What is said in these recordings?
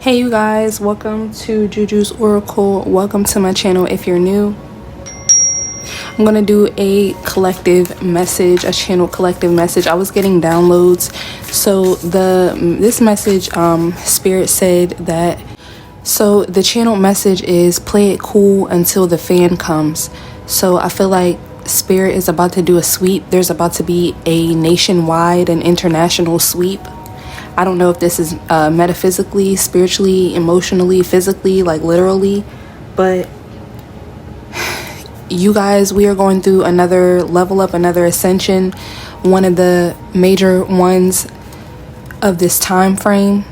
Hey you guys, welcome to Jujus Oracle. Welcome to my channel if you're new. I'm gonna do a collective message, a channel collective message. I was getting downloads, so this message, Spirit said that. So the channel message is play it cool until the fan comes. So I feel like Spirit is about to do a sweep. There's about to be a nationwide and international sweep. I don't know if this is metaphysically, spiritually, emotionally, physically, like literally, but you guys, we are going through another level up, another ascension, one of the major ones of this time frame,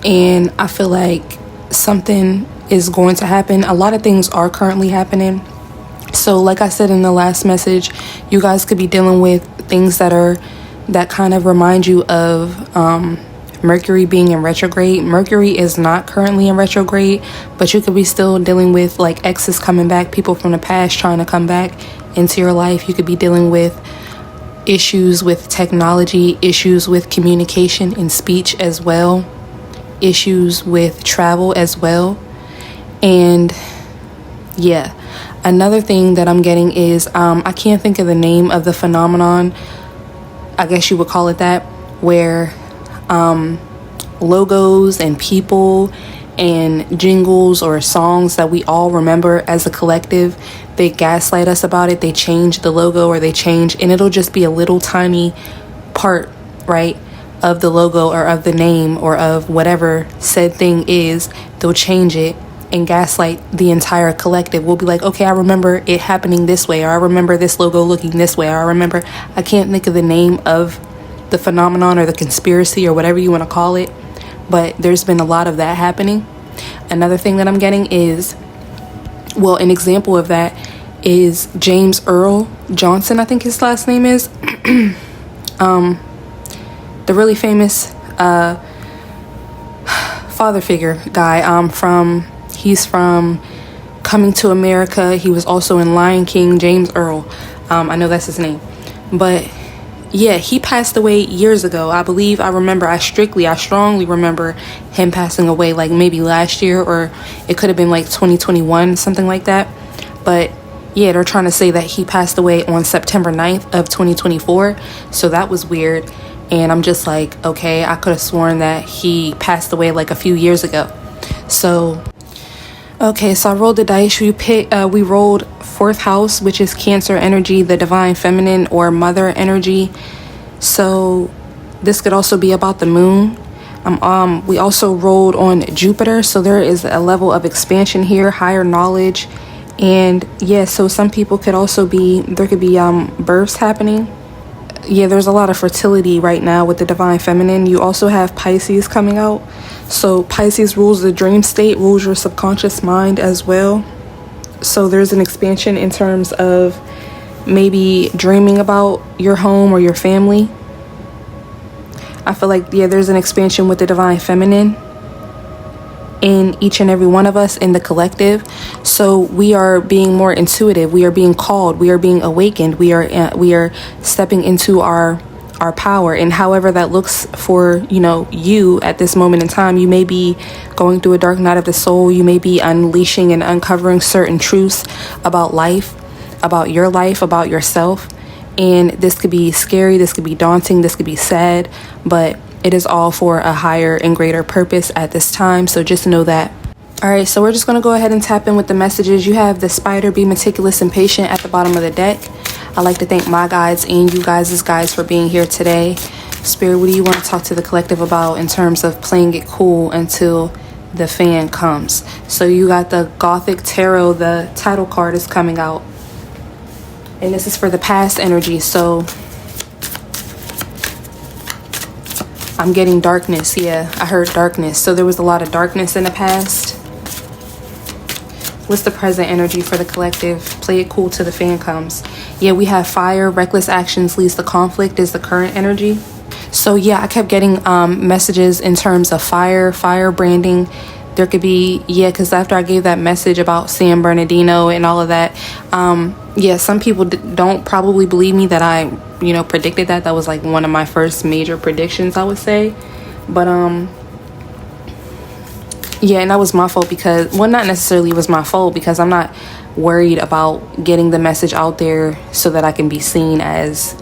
and I feel like something is going to happen. A lot of things are currently happening. So like I said in the last message, you guys could be dealing with things that kind of remind you of Mercury being in retrograde. Mercury is not currently in retrograde, but you could be still dealing with like exes coming back, people from the past trying to come back into your life. You could be dealing with issues with technology, issues with communication and speech as well, issues with travel as well. And yeah, another thing that I'm getting is I can't think of the name of the phenomenon, I guess you would call it that, where logos and people and jingles or songs that we all remember as a collective, they gaslight us about it. They change the logo or they change, and it'll just be a little tiny part, right, of the logo or of the name or of whatever said thing is. They'll change it and gaslight the entire collective. We'll be like, okay, I remember it happening this way, or I remember this logo looking this way, or I can't think of the name of the phenomenon or the conspiracy or whatever you want to call it, but there's been a lot of that happening. Another thing that I'm getting is, well, an example of that is James Earl Johnson, I think his last name is, the really famous father figure guy. He's from Coming to America. He was also in Lion King. James Earl, I know that's his name, but yeah, he passed away years ago. I strongly remember him passing away like maybe last year, or it could have been like 2021, something like that. But yeah, they're trying to say that he passed away on September 9th of 2024. So that was weird. And I'm just like, okay, I could have sworn that he passed away like a few years ago. So, okay, so I rolled the dice. We rolled fourth house, which is Cancer energy, the divine feminine or mother energy. So this could also be about the moon. We also rolled on Jupiter, so there is a level of expansion here, higher knowledge. And yeah, so some people could also there could be births happening. Yeah, there's a lot of fertility right now with the divine feminine. You also have Pisces coming out. So Pisces rules the dream state, rules your subconscious mind as well. So there's an expansion in terms of maybe dreaming about your home or your family. I feel like, yeah, there's an expansion with the divine feminine in each and every one of us in the collective. So we are being more intuitive. We are being called. We are being awakened. We are stepping into our power, and however that looks for you at this moment in time. You may be going through a dark night of the soul. You may be unleashing and uncovering certain truths about life, about your life, about yourself. And this could be scary, this could be daunting, this could be sad, but it is all for a higher and greater purpose at this time. So just know that. All right, so we're just going to go ahead and tap in with the messages. You have the spider, be meticulous and patient at the bottom of the deck. I'd like to thank my guides and you guys for being here today. Spirit, what do you want to talk to the collective about in terms of playing it cool until the fan comes? So you got the Gothic Tarot, the title card is coming out. And this is for the past energy. So I'm getting darkness. Yeah, I heard darkness. So there was a lot of darkness in the past. What's the present energy for the collective? Play it cool till the fan comes. Yeah, we have fire. Reckless actions leads to conflict is the current energy. So yeah, I kept getting messages in terms of fire branding. There could be, yeah, because after I gave that message about San Bernardino and all of that, yeah, some people don't probably believe me that I, predicted that. That was like one of my first major predictions, I would say. But Yeah, and that was my fault because, well, not necessarily was my fault because I'm not worried about getting the message out there so that I can be seen as,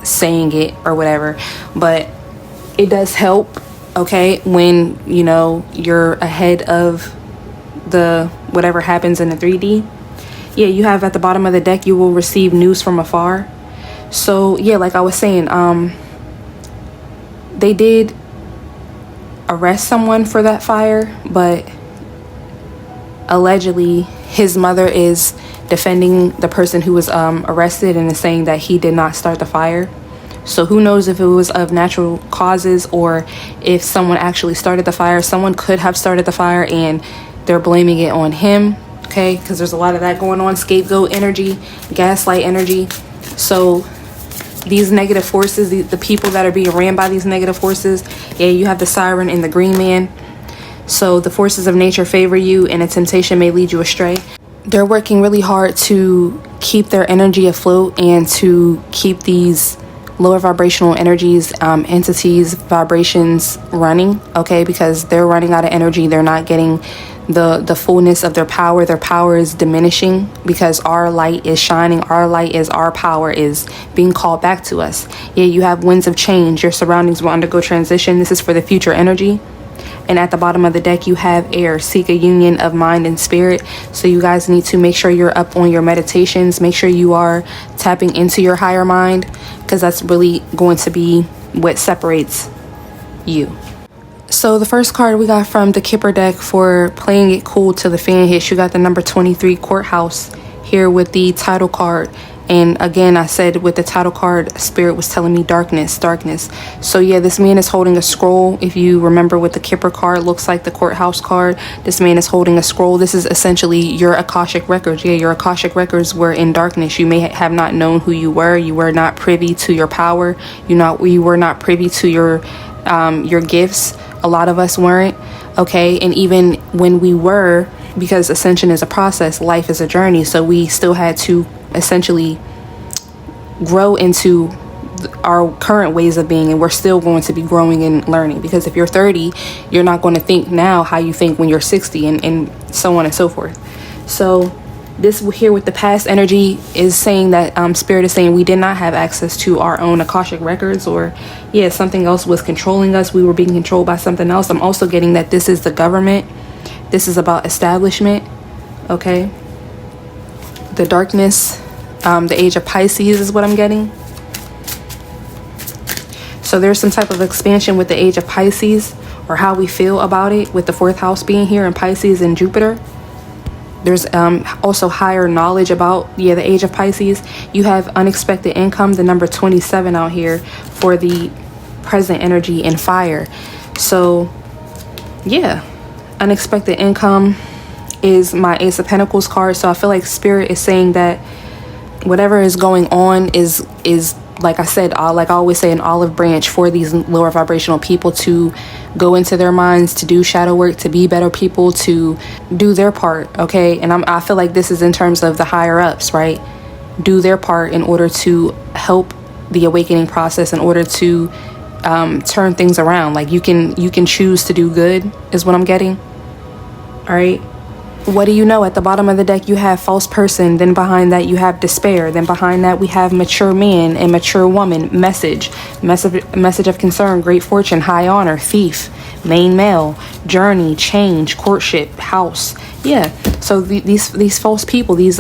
saying it or whatever. But it does help, okay, when, you're ahead of the whatever happens in the 3D. Yeah, you have at the bottom of the deck, you will receive news from afar. So, yeah, like I was saying, they did arrest someone for that fire, but allegedly his mother is defending the person who was arrested and is saying that he did not start the fire. So who knows if it was of natural causes or if someone actually started the fire. Someone could have started the fire and they're blaming it on him, okay? Because there's a lot of that going on. Scapegoat energy, gaslight energy. So these negative forces, the people that are being ran by these negative forces, yeah, you have the siren and the green man. So the forces of nature favor you and a temptation may lead you astray. They're working really hard to keep their energy afloat and to keep these lower vibrational energies, entities, vibrations running, okay? Because they're running out of energy. They're not getting the fullness of their power. Their power is diminishing because our light is shining. Our power is being called back to us. Yeah, you have winds of change. Your surroundings will undergo transition. This is for the future energy. And at the bottom of the deck, you have air. Seek a union of mind and spirit. So you guys need to make sure you're up on your meditations. Make sure you are tapping into your higher mind, because that's really going to be what separates you. So the first card we got from the Kipper deck for playing it cool till the fan hits, you got the number 23 Courthouse here with the title card. And again, I said with the title card, Spirit was telling me darkness. So yeah, this man is holding a scroll. If you remember with the Kipper card, looks like the Courthouse card. This man is holding a scroll. This is essentially your Akashic records. Yeah, your Akashic records were in darkness. You may have not known who you were. You were not privy to your power. You were not privy to your gifts. A lot of us weren't. Okay, and even when we were, because ascension is a process, life is a journey, so we still had to essentially grow into our current ways of being, and we're still going to be growing and learning, because if you're 30, you're not going to think now how you think when you're 60, and so on and so forth. So this here with the past energy is saying that Spirit is saying we did not have access to our own Akashic records, or yeah, something else was controlling us. We were being controlled by something else. I'm also getting that this is the government. This is about establishment, okay? The darkness, the age of Pisces is what I'm getting. So there's some type of expansion with the age of Pisces, or how we feel about it, with the 4th house being here in Pisces and Jupiter. There's also higher knowledge about, the age of Pisces. You have unexpected income, the number 27 out here for the present energy in fire. So yeah, unexpected income is my Ace of Pentacles card. So I feel like Spirit is saying that whatever is going on is like I said, like I always say, an olive branch for these lower vibrational people to go into their minds, to do shadow work, to be better people, to do their part, okay? And I feel like this is in terms of the higher ups, right? Do their part in order to help the awakening process, in order to turn things around. Like you can choose to do good is what I'm getting. All right. What do you know? At the bottom of the deck, you have false person. Then behind that, you have despair. Then behind that, we have mature man and mature woman. Message of concern, great fortune, high honor, thief, main male, journey, change, courtship, house. Yeah. So these false people, these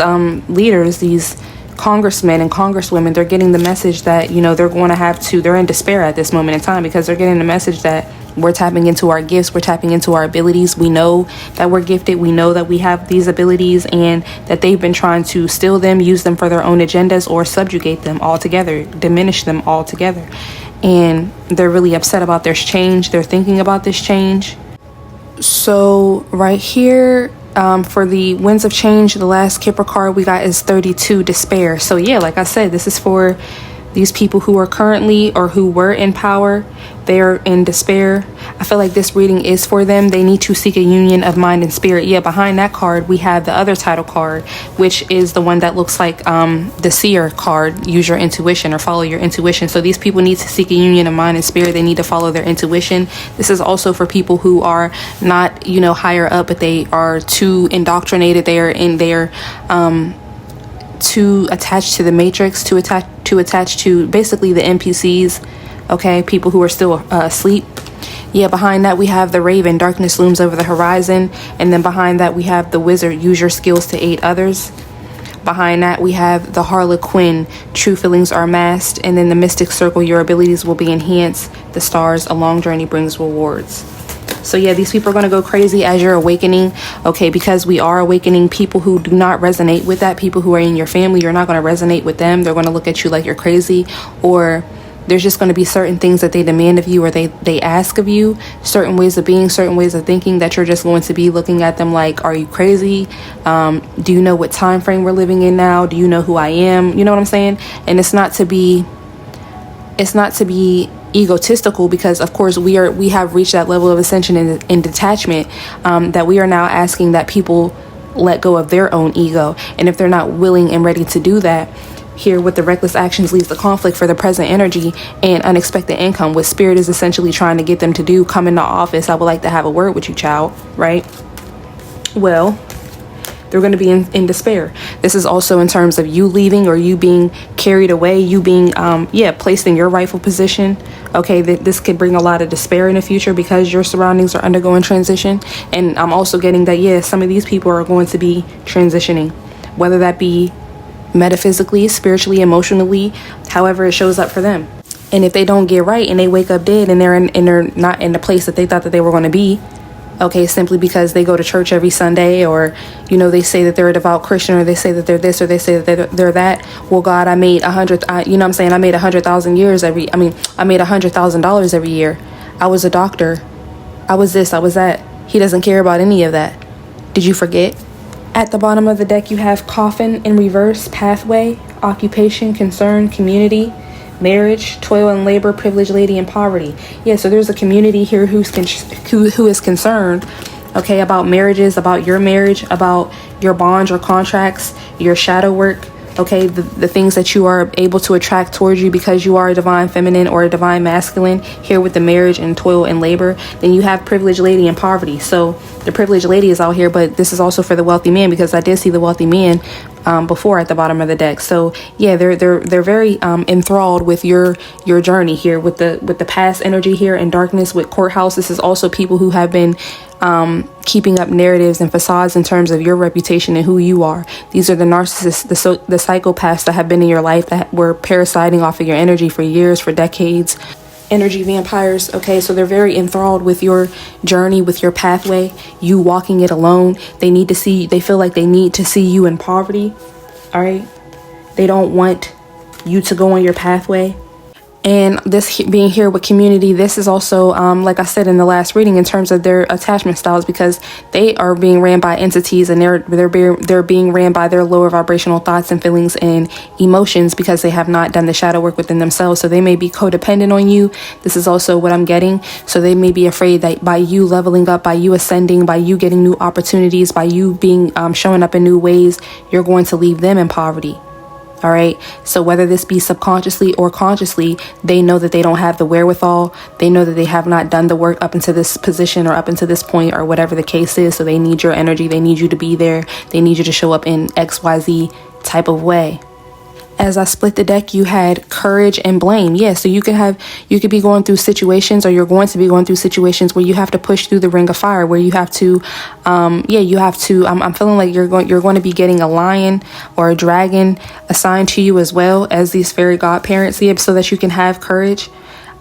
leaders, these congressmen and congresswomen, they're getting the message that, they're going to have to, they're in despair at this moment in time, because they're getting the message that we're tapping into our gifts, we're tapping into our abilities. We know that we're gifted, we know that we have these abilities, and that they've been trying to steal them, use them for their own agendas, or subjugate them altogether, diminish them altogether. And they're really upset about this change. They're thinking about this change. So right here, for the winds of change, the last Kipper card we got is 32, despair. So yeah, like I said, this is for these people who are currently, or who were in power. they're in despair, I feel like this reading is for them. They need to seek a union of mind and spirit. Yeah, behind that card, we have the other title card, which is the one that looks like the seer card. Use your intuition or follow your intuition. So these people need to seek a union of mind and spirit. They need to follow their intuition. This is also for people who are not, you know, higher up, but they are too indoctrinated. They are in their too attached to the matrix, too attached to basically the NPCs. Okay, people who are still asleep. Yeah, behind that we have the raven. Darkness looms over the horizon. And then behind that we have the wizard. Use your skills to aid others. Behind that we have the harlequin. True feelings are masked. And then the mystic circle. Your abilities will be enhanced. The stars. A long journey brings rewards. So yeah, these people are going to go crazy as you're awakening. Okay, because we are awakening. People who do not resonate with that, people who are in your family, you're not going to resonate with them. They're going to look at you like you're crazy, or there's just going to be certain things that they demand of you, or they ask of you, certain ways of being, certain ways of thinking, that you're just going to be looking at them like, are you crazy? Do you know what time frame we're living in now? Do you know who I am? You know what I'm saying? And it's not to be egotistical, because of course we have reached that level of ascension and detachment, that we are now asking that people let go of their own ego. And if they're not willing and ready to do that, here with the reckless actions leads to conflict for the present energy and unexpected income. What spirit is essentially trying to get them to do: come into office. I would like to have a word with you, child. Right? Well, they're going to be in despair. This is also in terms of you leaving, or you being carried away, you being placed in your rightful position. Okay, this could bring a lot of despair in the future because your surroundings are undergoing transition. And I'm also getting that, some of these people are going to be transitioning, whether that be metaphysically, spiritually, emotionally, however it shows up for them. And if they don't get right and they wake up dead and they're not in the place that they thought that they were going to be, okay, simply because they go to church every Sunday, or, you know, they say that they're a devout Christian, or they say that they're this, or they say that they're that. Well, God, I made I made $100,000 every year. I was a doctor. I was this, I was that. He doesn't care about any of that. Did you forget? At the bottom of the deck, you have coffin in reverse, pathway, occupation, concern, community, marriage, toil and labor, privileged lady, and poverty. Yeah, so there's a community here who is concerned, okay, about marriages, about your marriage, about your bonds or contracts, your shadow work, okay, the things that you are able to attract towards you because you are a divine feminine or a divine masculine, here with the marriage and toil and labor. Then you have privileged lady and poverty. So the privileged lady is out here, but this is also for the wealthy man, because I did see the wealthy man before at the bottom of the deck. So yeah, they're very enthralled with your journey here with the past energy here in darkness with courthouse. This is also people who have been keeping up narratives and facades in terms of your reputation and who you are. These are the narcissists, the psychopaths that have been in your life, that were parasiting off of your energy for years, for decades. Energy vampires. Okay, so they're very enthralled with your journey, with your pathway, you walking it alone. They feel like they need to see you in poverty. All right, they don't want you to go on your pathway. And this being here with community, this is also, like I said in the last reading, in terms of their attachment styles, because they are being ran by entities, and they're being ran by their lower vibrational thoughts and feelings and emotions, because they have not done the shadow work within themselves. So they may be codependent on you. This is also what I'm getting. So they may be afraid that by you leveling up, by you ascending, by you getting new opportunities, by you being showing up in new ways, you're going to leave them in poverty. All right. So whether this be subconsciously or consciously, they know that they don't have the wherewithal. They know that they have not done the work up into this position or up into this point, or whatever the case is. So they need your energy. They need you to be there. They need you to show up in XYZ type of way. As I split the deck, you had courage and blame. Yeah, so you could be going through situations, or you're going to be going through situations where you have to push through the ring of fire, where you have to, I'm feeling like you're going to be getting a lion or a dragon assigned to you, as well as these fairy godparents, so that you can have courage.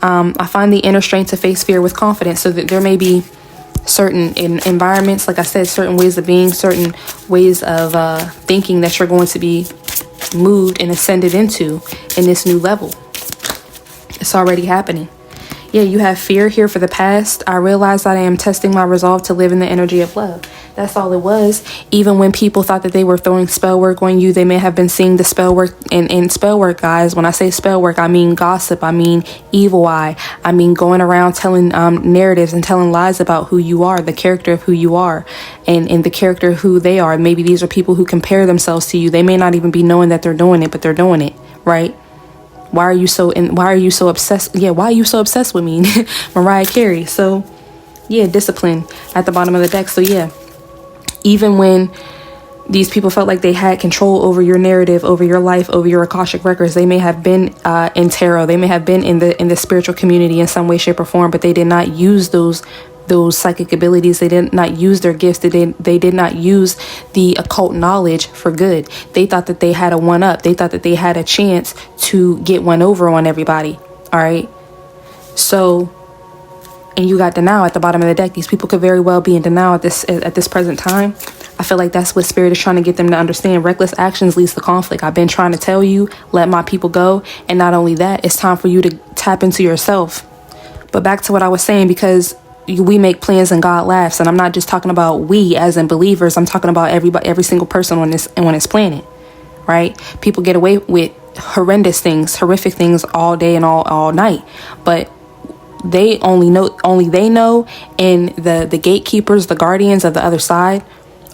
I find the inner strength to face fear with confidence, so that there may be certain environments, like I said, certain ways of being, certain ways of thinking that you're going to be moved and ascended into in this new level. It's already happening. Yeah, you have fear here for the past. I realize that I am testing my resolve to live in the energy of love. That's all it was. Even when people thought that they were throwing spell work on you, they may have been seeing the spell work. And spell work, guys, when I say spell work, I mean gossip. I mean evil eye. I mean going around telling narratives and telling lies about who you are, the character of who you are, and the character of who they are. Maybe these are people who compare themselves to you. They may not even be knowing that they're doing it, but they're doing it, right? Why are you so obsessed? Yeah, why are you so obsessed with me? Mariah Carey. So yeah, discipline at the bottom of the deck. So yeah, even when these people felt like they had control over your narrative, over your life, over your Akashic records, they may have been in tarot, they may have been in the spiritual community in some way, shape, or form, but they did not use those psychic abilities. They did not use their gifts. They did not use the occult knowledge for good. They thought that they had a one up. They thought that they had a chance to get one over on everybody. All right. So, and you got denial at the bottom of the deck. These people could very well be in denial at this present time. I feel like that's what Spirit is trying to get them to understand. Reckless actions leads to conflict. I've been trying to tell you, let my people go. And not only that, it's time for you to tap into yourself. But back to what I was saying, because we make plans and God laughs. And I'm not just talking about we as in believers. I'm talking about every single person on this planet, right? People get away with horrendous things, horrific things all day and all night. But they only they know, and the gatekeepers, the guardians of the other side,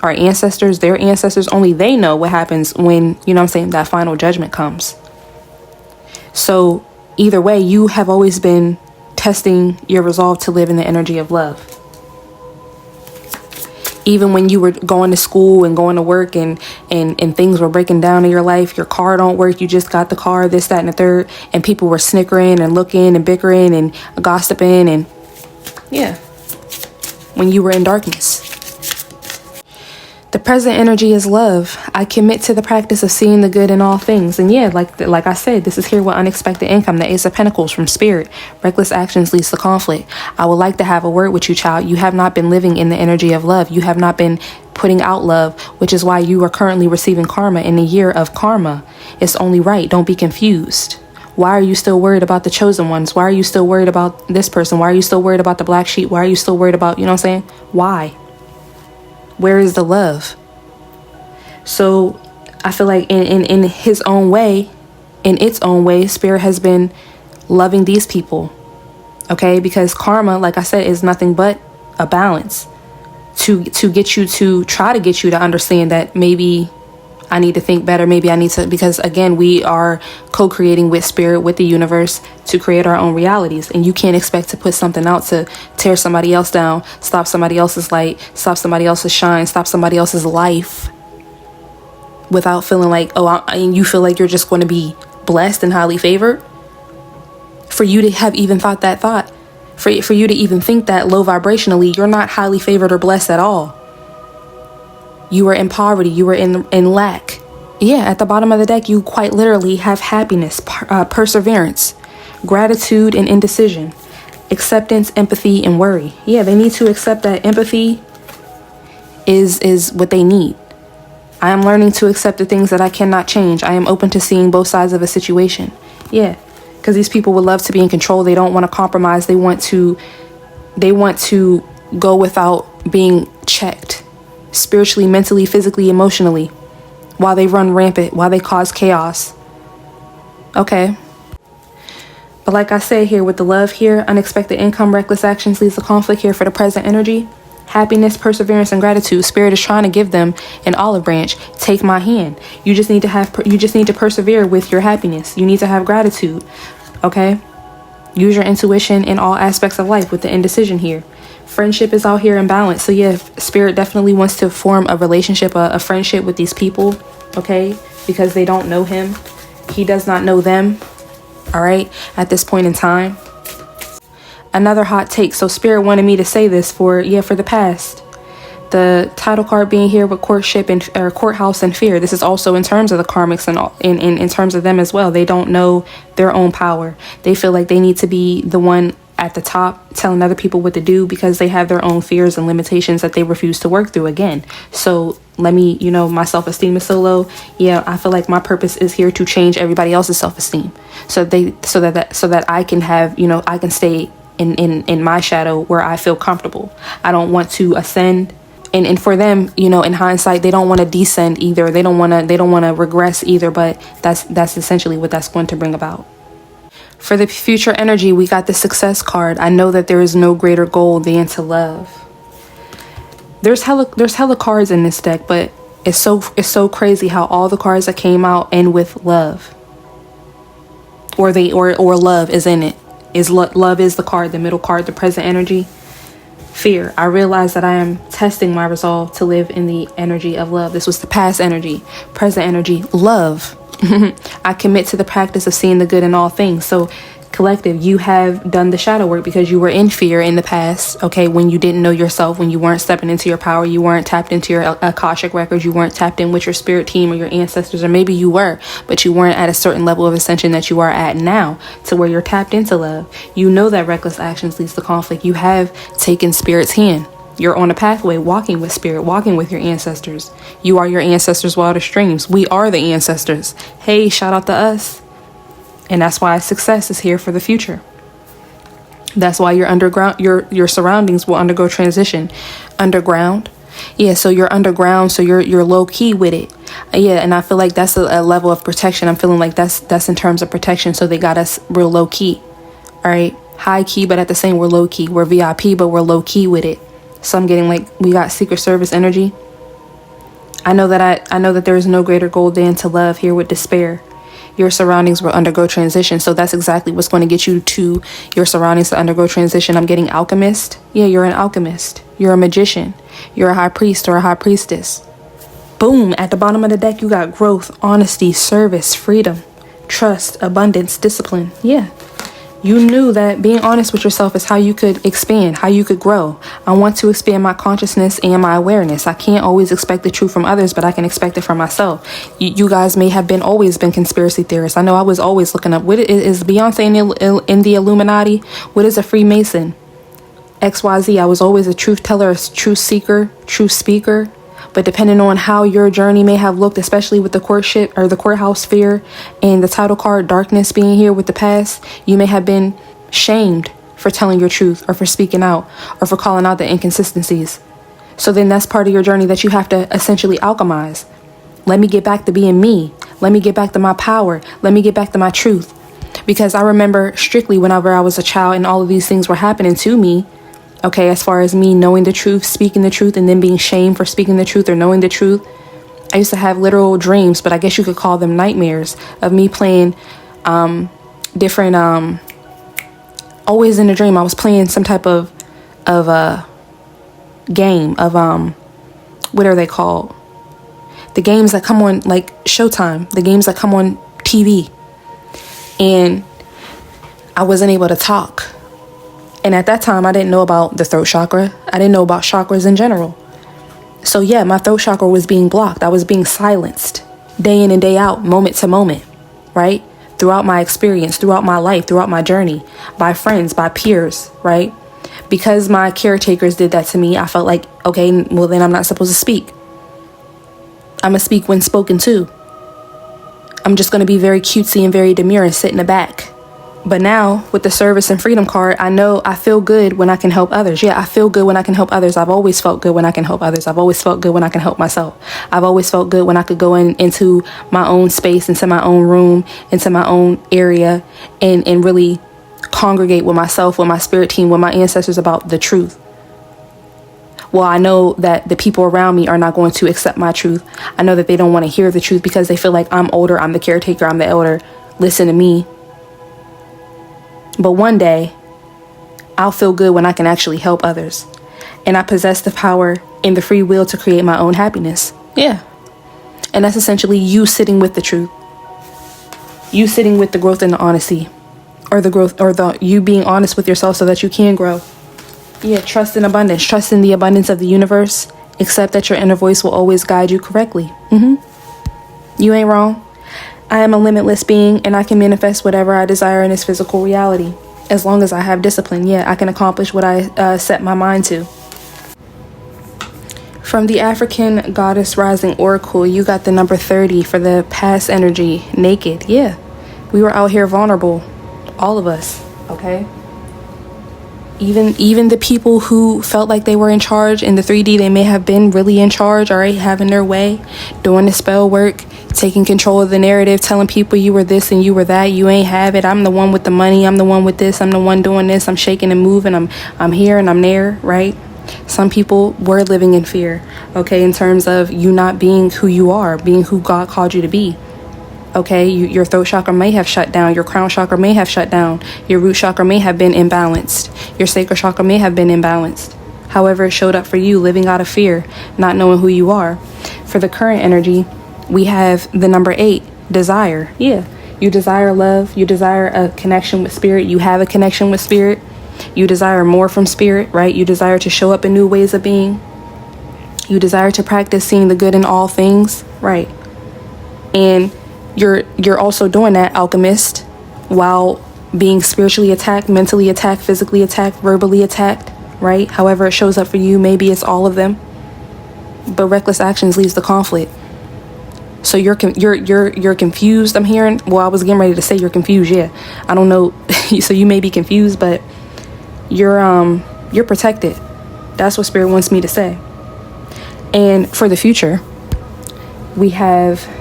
our ancestors, their ancestors, only they know what happens when, you know what I'm saying, that final judgment comes. So either way, you have always been testing your resolve to live in the energy of love. Even when you were going to school and going to work and things were breaking down in your life, your car don't work, you just got the car, this, that, and the third, and people were snickering and looking and bickering and gossiping, and yeah, when you were in darkness. The present energy is love. I commit to the practice of seeing the good in all things. And yeah, like I said, this is here with unexpected income, the Ace of Pentacles from Spirit. Reckless actions leads to conflict. I would like to have a word with you, child. You have not been living in the energy of love. You have not been putting out love, which is why you are currently receiving karma in the year of karma. It's only right. Don't be confused. Why are you still worried about the chosen ones? Why are you still worried about this person? Why are you still worried about the black sheep? Why are you still worried about, you know what I'm saying? Why? Where is the love? So I feel like in his own way, in its own way, Spirit has been loving these people. Okay, because karma, like I said, is nothing but a balance to get you to try to get you to understand that maybe I need to think better. Maybe I need to, because again, we are co-creating with Spirit, with the universe, to create our own realities. And you can't expect to put something out to tear somebody else down, stop somebody else's light, stop somebody else's shine, stop somebody else's life, without feeling like, and you feel like you're just going to be blessed and highly favored. For you to have even thought that thought, for you to even think that low vibrationally, you're not highly favored or blessed at all. You were in poverty. You were in lack. Yeah, at the bottom of the deck, you quite literally have happiness, perseverance, gratitude, and indecision, acceptance, empathy, and worry. Yeah, they need to accept that empathy is what they need. I am learning to accept the things that I cannot change. I am open to seeing both sides of a situation. Yeah, because these people would love to be in control. They don't want to compromise. They want to go without being checked. Spiritually, mentally, physically, emotionally, while they run rampant, while they cause chaos. Okay. But like I said here with the love here, unexpected income, reckless actions leads to conflict here for the present energy. Happiness, perseverance, and gratitude. Spirit is trying to give them an olive branch. Take my hand. You just need to persevere with your happiness. You need to have gratitude. Okay. Use your intuition in all aspects of life with the indecision here. Friendship is out here in balance. So yeah, Spirit definitely wants to form a relationship, a friendship with these people, okay? Because they don't know him. He does not know them, all right, at this point in time. Another hot take. So Spirit wanted me to say this for the past. The title card being here with courtship and courthouse and fear. This is also in terms of the karmics and in terms of them as well. They don't know their own power. They feel like they need to be the one at the top telling other people what to do because they have their own fears and limitations that they refuse to work through again. So let me, my self-esteem is so low. Yeah, I feel like my purpose is here to change everybody else's self-esteem so that I can have, I can stay in my shadow where I feel comfortable. I don't want to ascend And for them, you know, in hindsight, they don't want to descend either. They don't want to regress either, but that's essentially what that's going to bring about. For the future energy, we got the Success card. I know that there is no greater goal than to love. There's hella cards in this deck, but it's so crazy how all the cards that came out end with love. Or love is in it. Love is the card, the middle card, the present energy. Fear. I realize that I am testing my resolve to live in the energy of love. This was the past energy. Present energy, love. I commit to the practice of seeing the good in all things. So collective, you have done the shadow work because you were in fear in the past, okay, when you didn't know yourself, when you weren't stepping into your power, you weren't tapped into your Akashic records, you weren't tapped in with your spirit team or your ancestors, or maybe you were, but you weren't at a certain level of ascension that you are at now, to where you're tapped into love. You know that reckless actions leads to conflict. You have taken spirit's hand. You're on a pathway, walking with spirit, walking with your ancestors. You are your ancestors' wildest dreams. We are the ancestors. Hey, shout out to us. And that's why success is here for the future. That's why your underground, your surroundings will undergo transition. Underground. Yeah, so you're underground, so you're low key with it. Yeah, and I feel like that's a level of protection. I'm feeling like that's in terms of protection. So they got us real low key. All right. High key, but at the same, we're low key. We're VIP, but we're low key with it. So I'm getting like we got Secret Service energy. I know that there is no greater goal than to love here with despair. Your surroundings will undergo transition. So that's exactly what's going to get you to your surroundings to undergo transition. I'm getting alchemist. Yeah, you're an alchemist. You're a magician. You're a high priest or a high priestess. Boom. At the bottom of the deck, you got growth, honesty, service, freedom, trust, abundance, discipline. Yeah. You knew that being honest with yourself is how you could expand, how you could grow. I want to expand my consciousness and my awareness. I can't always expect the truth from others, but I can expect it from myself. You guys may have always been conspiracy theorists. I know I was always looking up, what is Beyonce in the Illuminati? What is a Freemason? XYZ. I was always a truth teller, a truth seeker, truth speaker. But depending on how your journey may have looked, especially with the courtship or the courthouse fear and the title card darkness being here with the past, you may have been shamed for telling your truth or for speaking out or for calling out the inconsistencies. So then that's part of your journey that you have to essentially alchemize. Let me get back to being me. Let me get back to my power. Let me get back to my truth. Because I remember strictly whenever I was a child and all of these things were happening to me, okay, as far as me knowing the truth, speaking the truth, and then being shamed for speaking the truth or knowing the truth, I used to have literal dreams, but I guess you could call them nightmares, of me playing different, always in a dream, I was playing some type of game of, what are they called? The games that come on, like Showtime, the games that come on TV. And I wasn't able to talk. And at that time, I didn't know about the throat chakra. I didn't know about chakras in general. So yeah, my throat chakra was being blocked. I was being silenced day in and day out, moment to moment, right? Throughout my experience, throughout my life, throughout my journey, by friends, by peers, right? Because my caretakers did that to me, I felt like, okay, well then I'm not supposed to speak. I'm going to speak when spoken to. I'm just going to be very cutesy and very demure and sit in the back. But now with the service and freedom card, I know I feel good when I can help others. Yeah, I feel good when I can help others. I've always felt good when I can help others. I've always felt good when I can help myself. I've always felt good when I could go into my own space, into my own room, into my own area, and really congregate with myself, with my spirit team, with my ancestors about the truth. Well, I know that the people around me are not going to accept my truth. I know that they don't want to hear the truth because they feel like I'm older, I'm the caretaker, I'm the elder. Listen to me. But one day, I'll feel good when I can actually help others. And I possess the power and the free will to create my own happiness. Yeah. And that's essentially you sitting with the truth. You sitting with the growth and the honesty. Or the growth, or you being honest with yourself so that you can grow. Yeah, trust in abundance. Trust in the abundance of the universe. Accept that your inner voice will always guide you correctly. You ain't wrong. I am a limitless being and I can manifest whatever I desire in this physical reality. As long as I have discipline, yeah, I can accomplish what I set my mind to. From the African Goddess Rising Oracle, you got the number 30 for the past energy, naked. Yeah, we were out here vulnerable, all of us, okay? Even the people who felt like they were in charge in the 3D, they may have been really in charge, all right, having their way, doing the spell work, taking control of the narrative, telling people you were this and you were that, you ain't have it, I'm the one with the money, I'm the one with this, I'm the one doing this, I'm shaking and moving, I'm here and I'm there, right? Some people were living in fear, okay, in terms of you not being who you are, being who God called you to be. Okay, your throat chakra may have shut down. Your crown chakra may have shut down. Your root chakra may have been imbalanced. Your sacral chakra may have been imbalanced. However, it showed up for you, living out of fear, not knowing who you are. For the current energy, we have the number 8, desire. Yeah, you desire love. You desire a connection with spirit. You have a connection with spirit. You desire more from spirit, right? You desire to show up in new ways of being. You desire to practice seeing the good in all things, right? And you're also doing that, alchemist, while being spiritually attacked, mentally attacked, physically attacked, verbally attacked, right? However it shows up for you, maybe it's all of them. But reckless actions leads to conflict. So you're confused, I'm hearing. Well, I was getting ready to say you're confused, yeah. I don't know. So you may be confused, but you're protected. That's what spirit wants me to say. And for the future, we have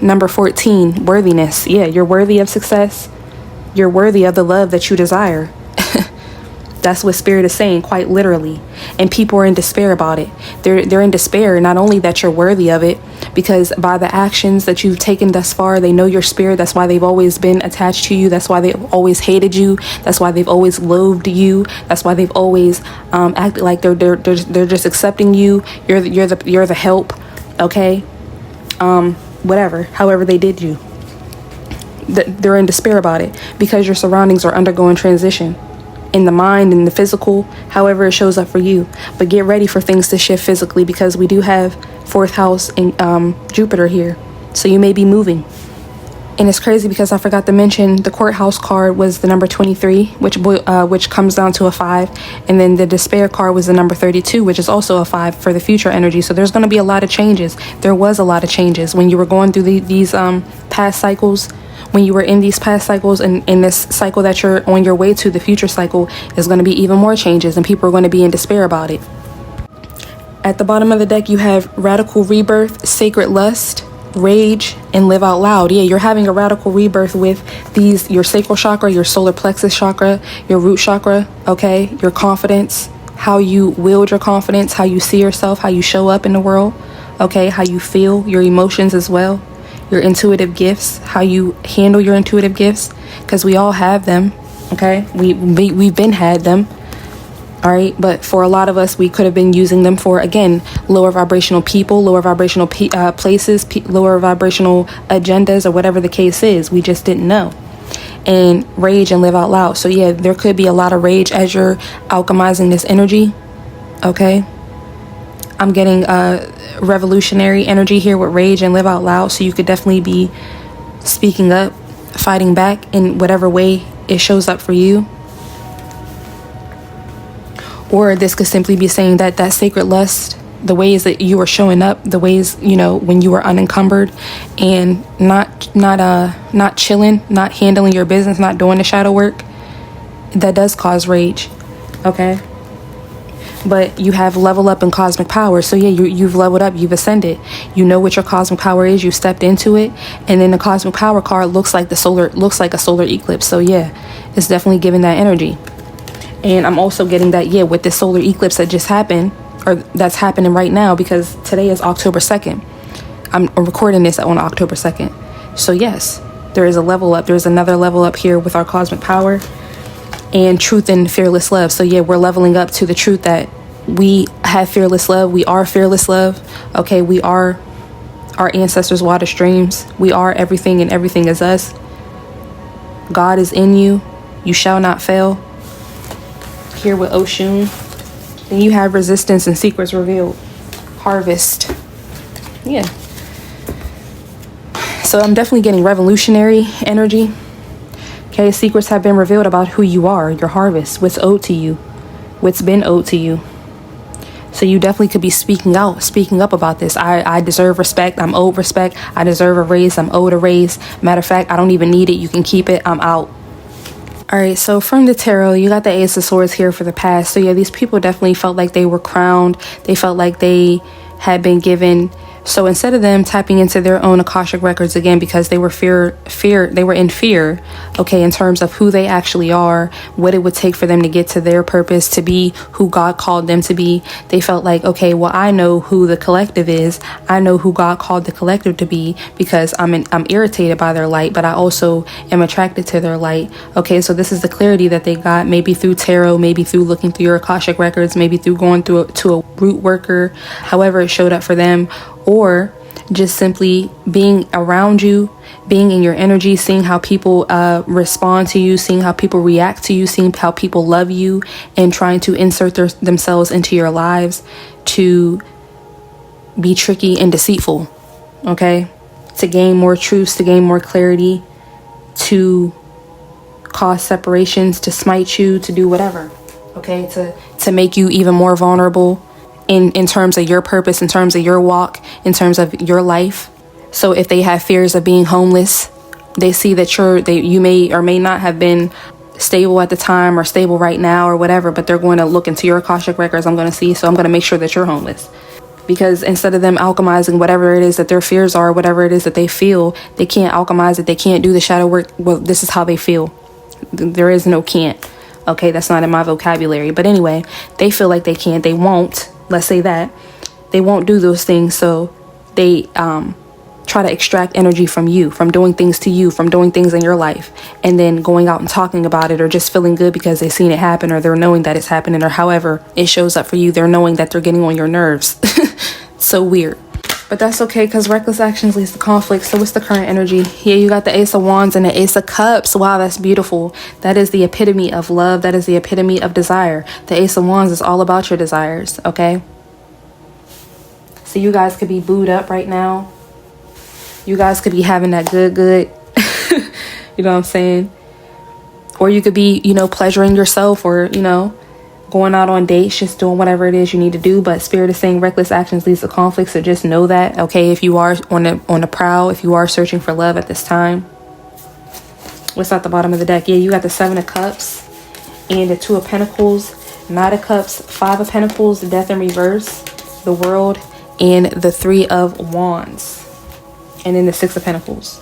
number 14, worthiness. Yeah, you're worthy of success. You're worthy of the love that you desire. That's what spirit is saying, quite literally. And people are in despair about it. They're in despair, not only that you're worthy of it, because by the actions that you've taken thus far, they know your spirit. That's why they've always been attached to you. That's why they've always hated you. That's why they've always loathed you. That's why they've always acted like they're just accepting you. You're the help, okay? Whatever, however they did you. They're in despair about it because your surroundings are undergoing transition in the mind and the physical, however it shows up for you. But get ready for things to shift physically, because we do have 4th house and Jupiter here, so you may be moving. And it's crazy because I forgot to mention the courthouse card was the number 23, which comes down to a 5, and then the despair card was the number 32, which is also a 5 for the future energy. So there's going to be a lot of changes. There was a lot of changes when you were going through these past cycles. When you were in these past cycles, and in this cycle that you're on your way to, the future cycle, is going to be even more changes, and people are going to be in despair about it. At the bottom of the deck, you have radical rebirth, sacred lust, rage, and live out loud. Yeah, you're having a radical rebirth with these, your sacral chakra, your solar plexus chakra, your root chakra, okay, your confidence, how you wield your confidence, how you see yourself, how you show up in the world, okay, how you feel, your emotions as well, your intuitive gifts, how you handle your intuitive gifts, because we all have them, okay, we've been had them. All right, but for a lot of us, we could have been using them for, again, lower vibrational people, lower vibrational places, lower vibrational agendas, or whatever the case is. We just didn't know. And rage and live out loud. So yeah, there could be a lot of rage as you're alchemizing this energy. Okay, I'm getting revolutionary energy here with rage and live out loud. So you could definitely be speaking up, fighting back in whatever way it shows up for you. Or this could simply be saying that sacred lust, the ways that you were showing up, the ways, you know, when you were unencumbered and not chilling, not handling your business, not doing the shadow work, that does cause rage, okay? But you have level up in cosmic power. So yeah, you've leveled up, you've ascended. You know what your cosmic power is, you stepped into it, and then the cosmic power card looks like a solar eclipse. So yeah, it's definitely giving that energy. And I'm also getting that, yeah, with this solar eclipse that just happened, or that's happening right now, because today is October 2nd. I'm recording this on October 2nd. So yes, there is a level up. There's another level up here with our cosmic power and truth and fearless love. So yeah, we're leveling up to the truth that we have fearless love. We are fearless love. Okay, we are our ancestors' water streams. We are everything, and everything is us. God is in you. You shall not fail. Here with Oshun. Then you have resistance and secrets revealed. Harvest. Yeah. So I'm definitely getting revolutionary energy. Okay, secrets have been revealed about who you are, your harvest, what's owed to you, what's been owed to you. So you definitely could be speaking up about this. I deserve respect. I'm owed respect. I deserve a raise. I'm owed a raise. Matter of fact, I don't even need it. You can keep it. I'm out. All right, so from the tarot, you got the Ace of Swords here for the past. So yeah, these people definitely felt like they were crowned. They felt like they had been given. So instead of them tapping into their own Akashic records again, because they were they were in fear, okay, in terms of who they actually are, what it would take for them to get to their purpose, to be who God called them to be. They felt like, okay, well, I know who the collective is. I know who God called the collective to be, because I'm irritated by their light, but I also am attracted to their light. Okay, so this is the clarity that they got, maybe through tarot, maybe through looking through your Akashic records, maybe through going to a root worker, however it showed up for them, or just simply being around you, being in your energy, seeing how people respond to you, seeing how people react to you, seeing how people love you, and trying to insert themselves into your lives to be tricky and deceitful, okay? To gain more truths, to gain more clarity, to cause separations, to smite you, to do whatever, okay? To make you even more vulnerable in terms of your purpose, in terms of your walk, in terms of your life. So if they have fears of being homeless, they see that you may or may not have been stable at the time or stable right now or whatever, but they're going to look into your Akashic records. I'm going to see, so I'm going to make sure that you're homeless. Because instead of them alchemizing whatever it is that their fears are, whatever it is that they feel, they can't alchemize it. They can't do the shadow work. Well, this is how they feel. There is no can't. Okay, that's not in my vocabulary. But anyway, they feel like they can't. They won't. Let's say that they won't do those things, so they try to extract energy from you, from doing things to you, from doing things in your life, and then going out and talking about it, or just feeling good because they've seen it happen, or they're knowing that it's happening, or however it shows up for you, they're knowing that they're getting on your nerves. So weird, but that's okay, because reckless actions leads to conflict. So what's the current energy? Yeah, you got the Ace of Wands and the Ace of Cups. Wow, that's beautiful. That is the epitome of love. That is the epitome of desire. The Ace of Wands is all about your desires, okay? So you guys could be booed up right now. You guys could be having that good. You know what I'm saying? Or you could be, pleasuring yourself, or, going out on dates, just doing whatever it is you need to do. But Spirit is saying reckless actions leads to conflict. So just know that, okay? If you are on the prowl, if you are searching for love at this time. What's at the bottom of the deck? Yeah, you got the Seven of Cups and the Two of Pentacles, Knight of Cups, Five of Pentacles, the Death in reverse, the World, and the Three of Wands, and then the Six of Pentacles.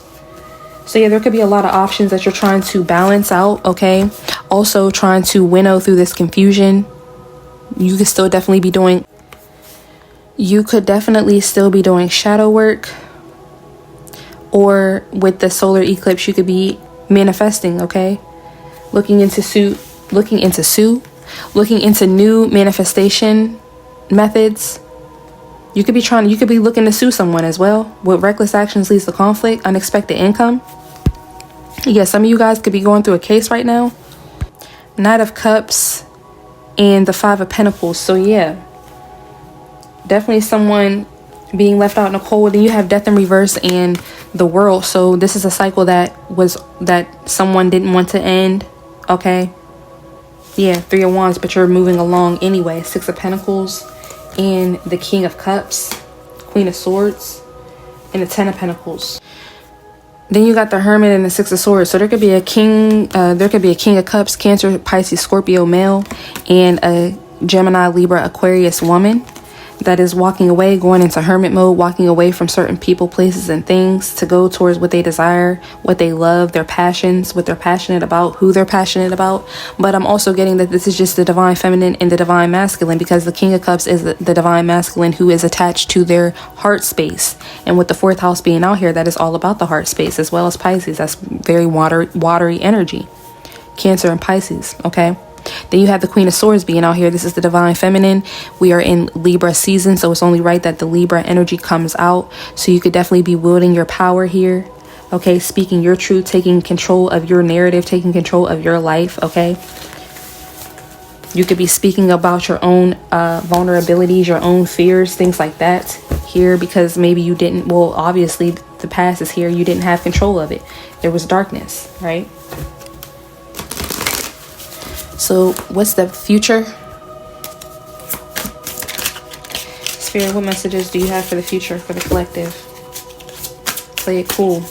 So yeah, there could be a lot of options that you're trying to balance out, okay? Also trying to winnow through this confusion. You could definitely still be doing shadow work, or with the solar eclipse, you could be manifesting, okay? Looking into new manifestation methods. You could be looking to sue someone as well. With reckless actions leads to conflict, unexpected income. Yeah, some of you guys could be going through a case right now. Knight of Cups and the Five of Pentacles. So yeah, definitely someone being left out in the cold. Then you have Death in reverse and the World. So this is a cycle that someone didn't want to end, okay? Yeah, Three of Wands, but you're moving along anyway. Six of Pentacles and the King of Cups, Queen of Swords, and the Ten of Pentacles. Then you got the Hermit and the Six of Swords. So there could be a King of Cups, Cancer, Pisces, Scorpio male, and a Gemini, Libra, Aquarius woman that is walking away, going into hermit mode, walking away from certain people, places, and things to go towards what they desire, what they love, their passions, what they're passionate about, who they're passionate about. But I'm also getting that this is just the divine feminine and the divine masculine, because the King of Cups is the divine masculine who is attached to their heart space. And with the fourth house being out here, that is all about the heart space, as well as Pisces. That's very watery energy. Cancer and Pisces, okay? Then you have the Queen of Swords being out here. This is the divine feminine. We are in Libra season, so it's only right that the Libra energy comes out. So you could definitely be wielding your power here, okay? Speaking your truth, taking control of your narrative, taking control of your life, okay? You could be speaking about your own vulnerabilities, your own fears, things like that here, because maybe you didn't, well, obviously the past is here. You didn't have control of it. There was darkness, right? So what's the future? Spirit, what messages do you have for the future, for the collective? Play it cool.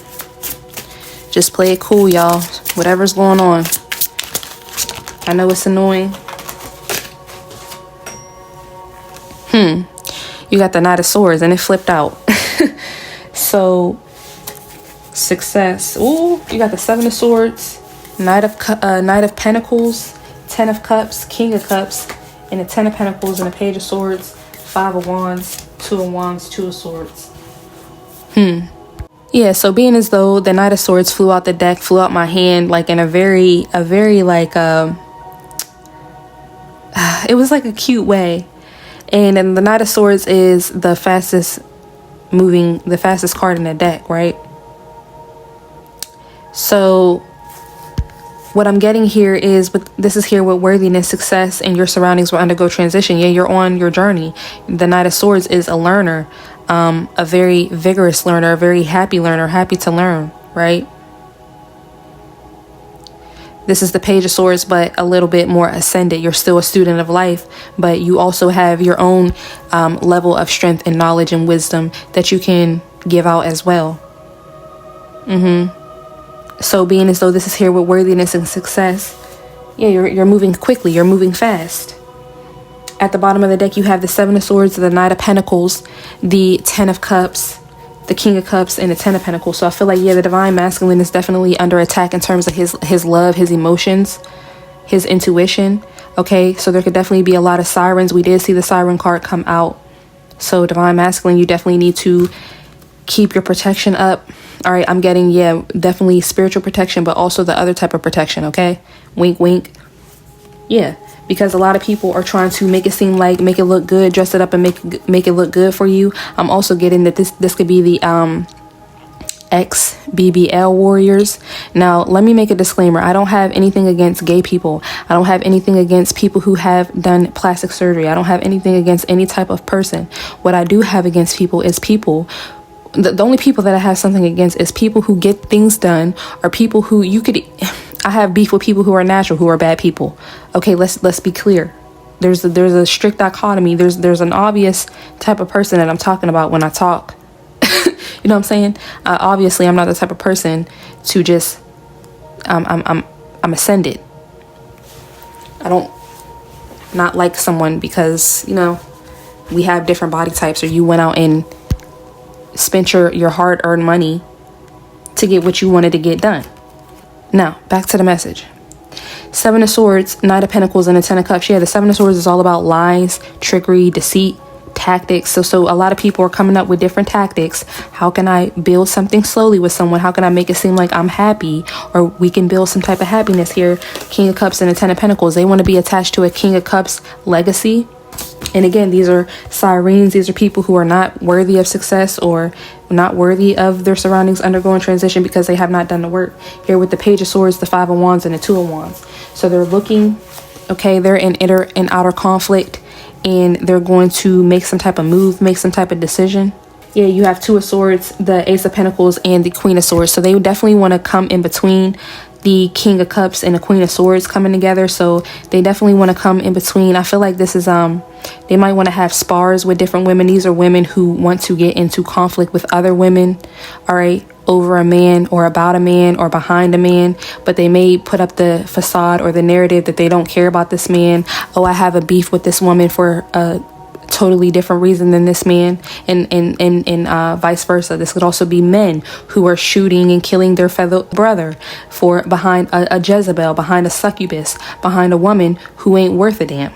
Just play it cool, y'all. Whatever's going on. I know it's annoying. You got the Knight of Swords and it flipped out. So, success. Ooh, you got the Seven of Swords, Knight of Pentacles, Ten of Cups, King of Cups, and the Ten of Pentacles and the Page of Swords, Five of Wands, Two of Wands, Two of Swords. Yeah, so being as though the Knight of Swords flew out the deck, flew out my hand, like in a very like, it was like a cute way. And then the Knight of Swords is the fastest card in the deck, right? So what I'm getting here is, this is here with worthiness, success, and your surroundings will undergo transition. Yeah, you're on your journey. The Knight of Swords is a learner, a very vigorous learner, a very happy learner, happy to learn, right? This is the Page of Swords, but a little bit more ascended. You're still a student of life, but you also have your own level of strength and knowledge and wisdom that you can give out as well. So being as though this is here with worthiness and success, yeah, you're moving quickly. You're moving fast. At the bottom of the deck, you have the Seven of Swords, the Knight of Pentacles, the Ten of Cups, the King of Cups, and the Ten of Pentacles. So I feel like, yeah, the Divine Masculine is definitely under attack in terms of his love, his emotions, his intuition. Okay, so there could definitely be a lot of sirens. We did see the Siren card come out. So Divine Masculine, you definitely need to keep your protection up. All right, I'm getting, yeah, definitely spiritual protection, but also the other type of protection, okay? Wink, wink. Yeah, because a lot of people are trying to make it seem like, make it look good, dress it up and make it look good for you. I'm also getting that this could be the ex-BBL warriors. Now, let me make a disclaimer. I don't have anything against gay people. I don't have anything against people who have done plastic surgery. I don't have anything against any type of person. What I do have against people is people. The only people that I have something against is people who get things done, or people who I have beef with people who are natural, who are bad people. Okay, let's be clear. There's a strict dichotomy. There's an obvious type of person that I'm talking about when I talk. You know what I'm saying? Obviously, I'm not the type of person to just I'm ascended. I don't not like someone because, you know, we have different body types, or you went out and spent your hard-earned money to get what you wanted to get done. Now, back to the message. Seven of Swords, Knight of Pentacles, and the Ten of Cups. Yeah, the Seven of Swords is all about lies, trickery, deceit, tactics. So a lot of people are coming up with different tactics. How can I build something slowly with someone? How can I make it seem like I'm happy, or we can build some type of happiness here? King of Cups and the Ten of Pentacles. They want to be attached to a King of Cups legacy. And again, these are sirens. These are people who are not worthy of success, or not worthy of their surroundings undergoing transition because they have not done the work. Here with the Page of Swords, the Five of Wands, and the Two of Wands. So they're looking, okay, they're in inner and outer conflict, and they're going to make some type of move, make some type of decision. Yeah, you have Two of Swords, the Ace of Pentacles, and the Queen of Swords. So they would definitely want to come in between the King of Cups and the Queen of Swords coming together. So they definitely want to come in between. I feel like this is they might want to have spars with different women. These are women who want to get into conflict with other women, all right, over a man, or about a man, or behind a man. But they may put up the facade or the narrative that they don't care about this man. Oh, I have a beef with this woman for a totally different reason than this man, and vice versa. This could also be men who are shooting and killing their fellow brother for behind a Jezebel, behind a succubus, behind a woman who ain't worth a damn.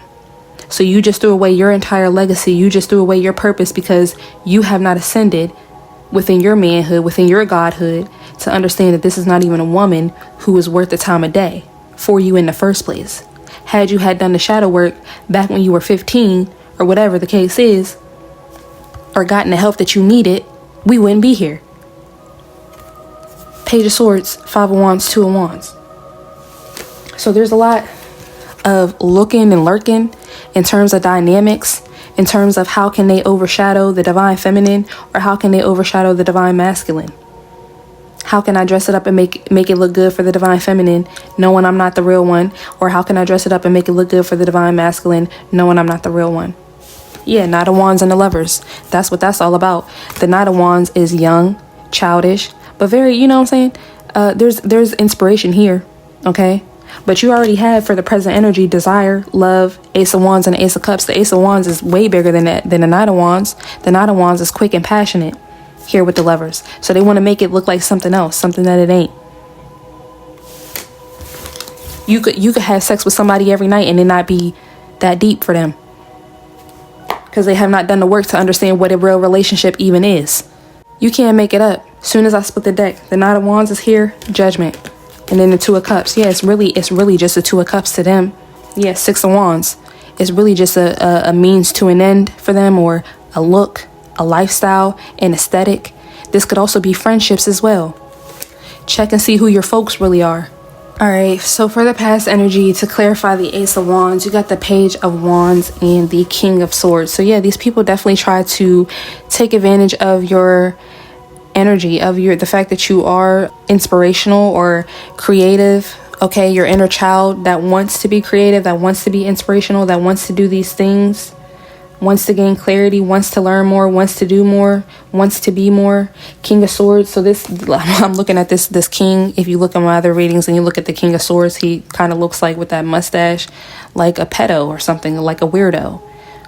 So you just threw away your entire legacy. You just threw away your purpose because you have not ascended within your manhood, within your godhood, to understand that this is not even a woman who is worth the time of day for you in the first place. Had you had done the shadow work back when you were 15, or whatever the case is, or gotten the help that you needed, we wouldn't be here. Page of Swords, Five of Wands, Two of Wands. So there's a lot of looking and lurking in terms of dynamics, in terms of how can they overshadow the Divine Feminine, or how can they overshadow the Divine Masculine. How can I dress it up and make it look good for the Divine Feminine, knowing I'm not the real one? Or how can I dress it up and make it look good for the Divine Masculine, knowing I'm not the real one? Yeah, Knight of Wands and the Lovers. That's what that's all about. The Knight of Wands is young, childish, but very, you know what I'm saying? There's inspiration here, okay? But you already have, for the present energy, desire, love, Ace of Wands, and Ace of Cups. The Ace of Wands is way bigger than that, than the Knight of Wands. The Knight of Wands is quick and passionate here with the Lovers. So they want to make it look like something else, something that it ain't. You could have sex with somebody every night and it not be that deep for them, because they have not done the work to understand what a real relationship even is. You can't make it up. Soon as I split the deck, the Knight of Wands is here, Judgment. And then the Two of Cups. Yeah, it's really just the Two of Cups to them. Yeah, Six of Wands. It's really just a means to an end for them, or a look, a lifestyle, an aesthetic. This could also be friendships as well. Check and see who your folks really are. Alright, so for the past energy, to clarify the Ace of Wands, you got the Page of Wands and the King of Swords. So yeah, these people definitely try to take advantage of your energy, of the fact that you are inspirational or creative. Okay, your inner child that wants to be creative, that wants to be inspirational, that wants to do these things, wants to gain clarity, wants to learn more, wants to do more, wants to be more. King of Swords. So this, I'm looking at this king. If you look at my other readings and you look at the King of Swords, he kind of looks like, with that mustache, like a pedo or something, like a weirdo.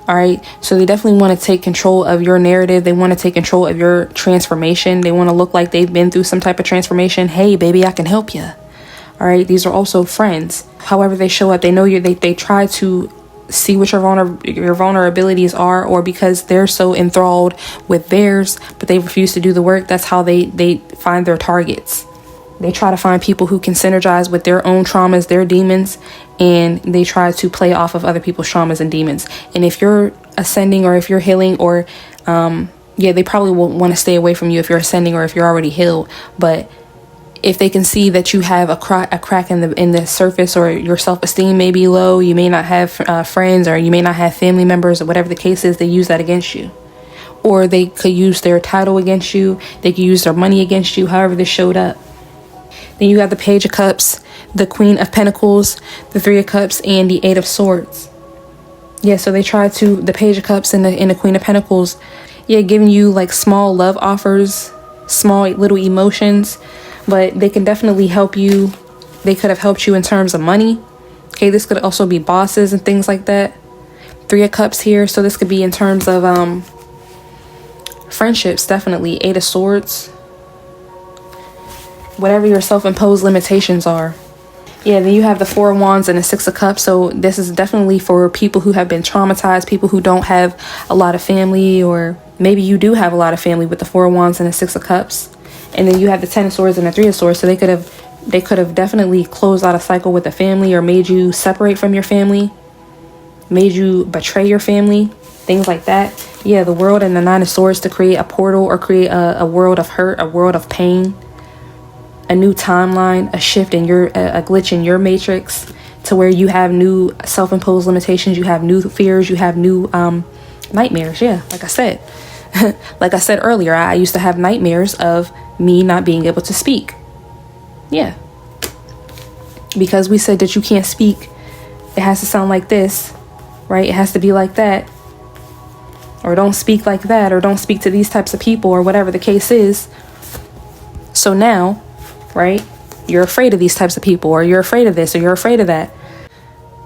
All right, so they definitely want to take control of your narrative. They want to take control of your transformation. They want to look like they've been through some type of transformation. Hey, baby, I can help you. All right, these are also friends. However they show up, they know you. They try to see what your vulnerabilities are, or because they're so enthralled with theirs, but they refuse to do the work. That's how they find their targets. They try to find people who can synergize with their own traumas, their demons, and they try to play off of other people's traumas and demons. And if you're ascending, or if you're healing, or they probably will want to stay away from you if you're ascending or if you're already healed. But if they can see that you have a crack in the surface, or your self-esteem may be low, you may not have friends, or you may not have family members, or whatever the case is, they use that against you. Or they could use their title against you. They could use their money against you, however this showed up. Then you have the Page of Cups, the Queen of Pentacles, the Three of Cups, and the Eight of Swords. Yeah, so they try to, the Page of Cups and the Queen of Pentacles, yeah, giving you like small love offers, small little emotions, but they can definitely help you. They could have helped you in terms of money. Okay, this could also be bosses and things like that. Three of Cups here, so this could be in terms of friendships, definitely. Eight of Swords. Whatever your self-imposed limitations are. Yeah, then you have the Four of Wands and the Six of Cups. So this is definitely for people who have been traumatized, people who don't have a lot of family, or maybe you do have a lot of family with the Four of Wands and the Six of Cups. And then you have the Ten of Swords and the Three of Swords. So they could have definitely closed out a cycle with a family, or made you separate from your family, made you betray your family, things like that. Yeah, the World and the Nine of Swords, to create a portal, or create a world of hurt, a world of pain. A new timeline, a shift in a glitch in your matrix, to where you have new self-imposed limitations, you have new fears, you have new nightmares. Yeah, like I said, like I said earlier, I used to have nightmares of me not being able to speak. Yeah, because we said that you can't speak, it has to sound like this, right? It has to be like that, or don't speak like that, or don't speak to these types of people, or whatever the case is. So now, right, you're afraid of these types of people, or you're afraid of this, or you're afraid of that.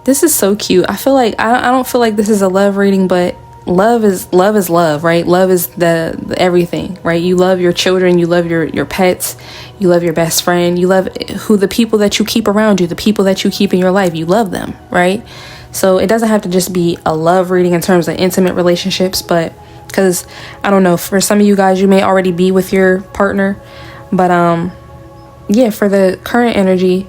This is so cute. I feel like I don't feel like this is a love reading, but love is love, right? Love is the everything, right? You love your children, you love your pets, you love your best friend, you love the people that you keep around you, the people that you keep in your life, you love them, right? So it doesn't have to just be a love reading in terms of intimate relationships, but because I don't know, for some of you guys, you may already be with your partner, but yeah, for the current energy,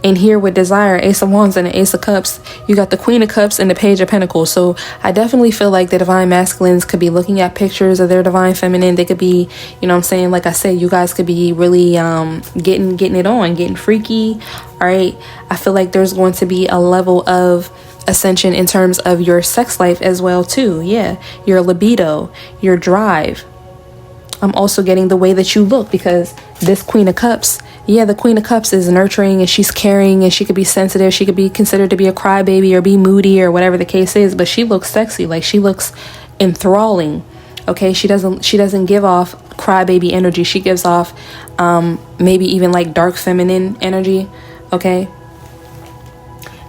and here with desire, Ace of Wands and the Ace of Cups, you got the Queen of Cups and the Page of Pentacles. So I definitely feel like the Divine Masculines could be looking at pictures of their Divine Feminine. They could be, you know what I'm saying? Like I said, you guys could be really getting it on, getting freaky. All right. I feel like there's going to be a level of ascension in terms of your sex life as well, too. Yeah. Your libido, your drive. I'm also getting the way that you look, because this Queen of Cups, yeah, the Queen of Cups is nurturing, and she's caring, and she could be sensitive. She could be considered to be a crybaby, or be moody, or whatever the case is, but she looks sexy. Like, she looks enthralling. Okay, she doesn't give off crybaby energy. She gives off maybe even like dark feminine energy. Okay,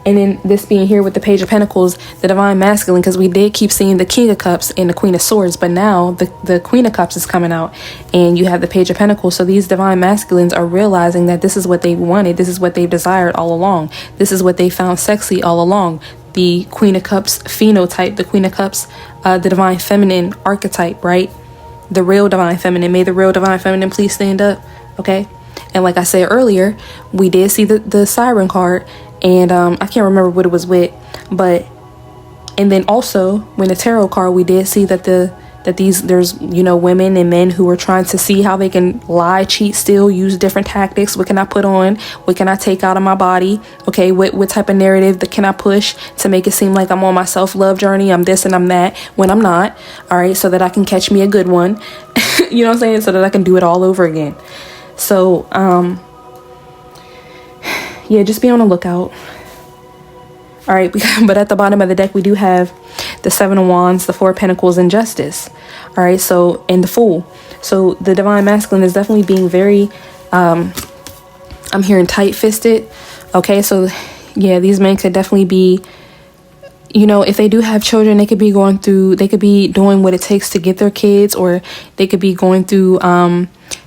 And then this being here with the Page of Pentacles, the Divine Masculine, because we did keep seeing the King of Cups and the Queen of Swords, but now the Queen of Cups is coming out and you have the Page of Pentacles. So these Divine Masculines are realizing that this is what they wanted. This is what they desired all along. This is what they found sexy all along. The Queen of Cups phenotype, the Queen of Cups, the Divine Feminine archetype, right? The real Divine Feminine. May the real Divine Feminine please stand up, okay? And like I said earlier, we did see the Siren card. And I can't remember what it was with, but and then also when the tarot card, we did see that there's, you know, women and men who are trying to see how they can lie, cheat, steal, use different tactics. What can I put on? What can I take out of my body? Okay, what type of narrative that can I push to make it seem like I'm on my self-love journey? I'm this and I'm that when I'm not. All right, so that I can catch me a good one. You know what I'm saying? So that I can do it all over again. So yeah, just be on the lookout. All right, but at the bottom of the deck, we do have the Seven of Wands, the Four of Pentacles, and Justice. All right, so, and the Fool. So the Divine Masculine is definitely being very, I'm hearing tight-fisted. Okay, so yeah, these men could definitely be, you know, if they do have children, they could be going through, they could be doing what it takes to get their kids, or they could be going through,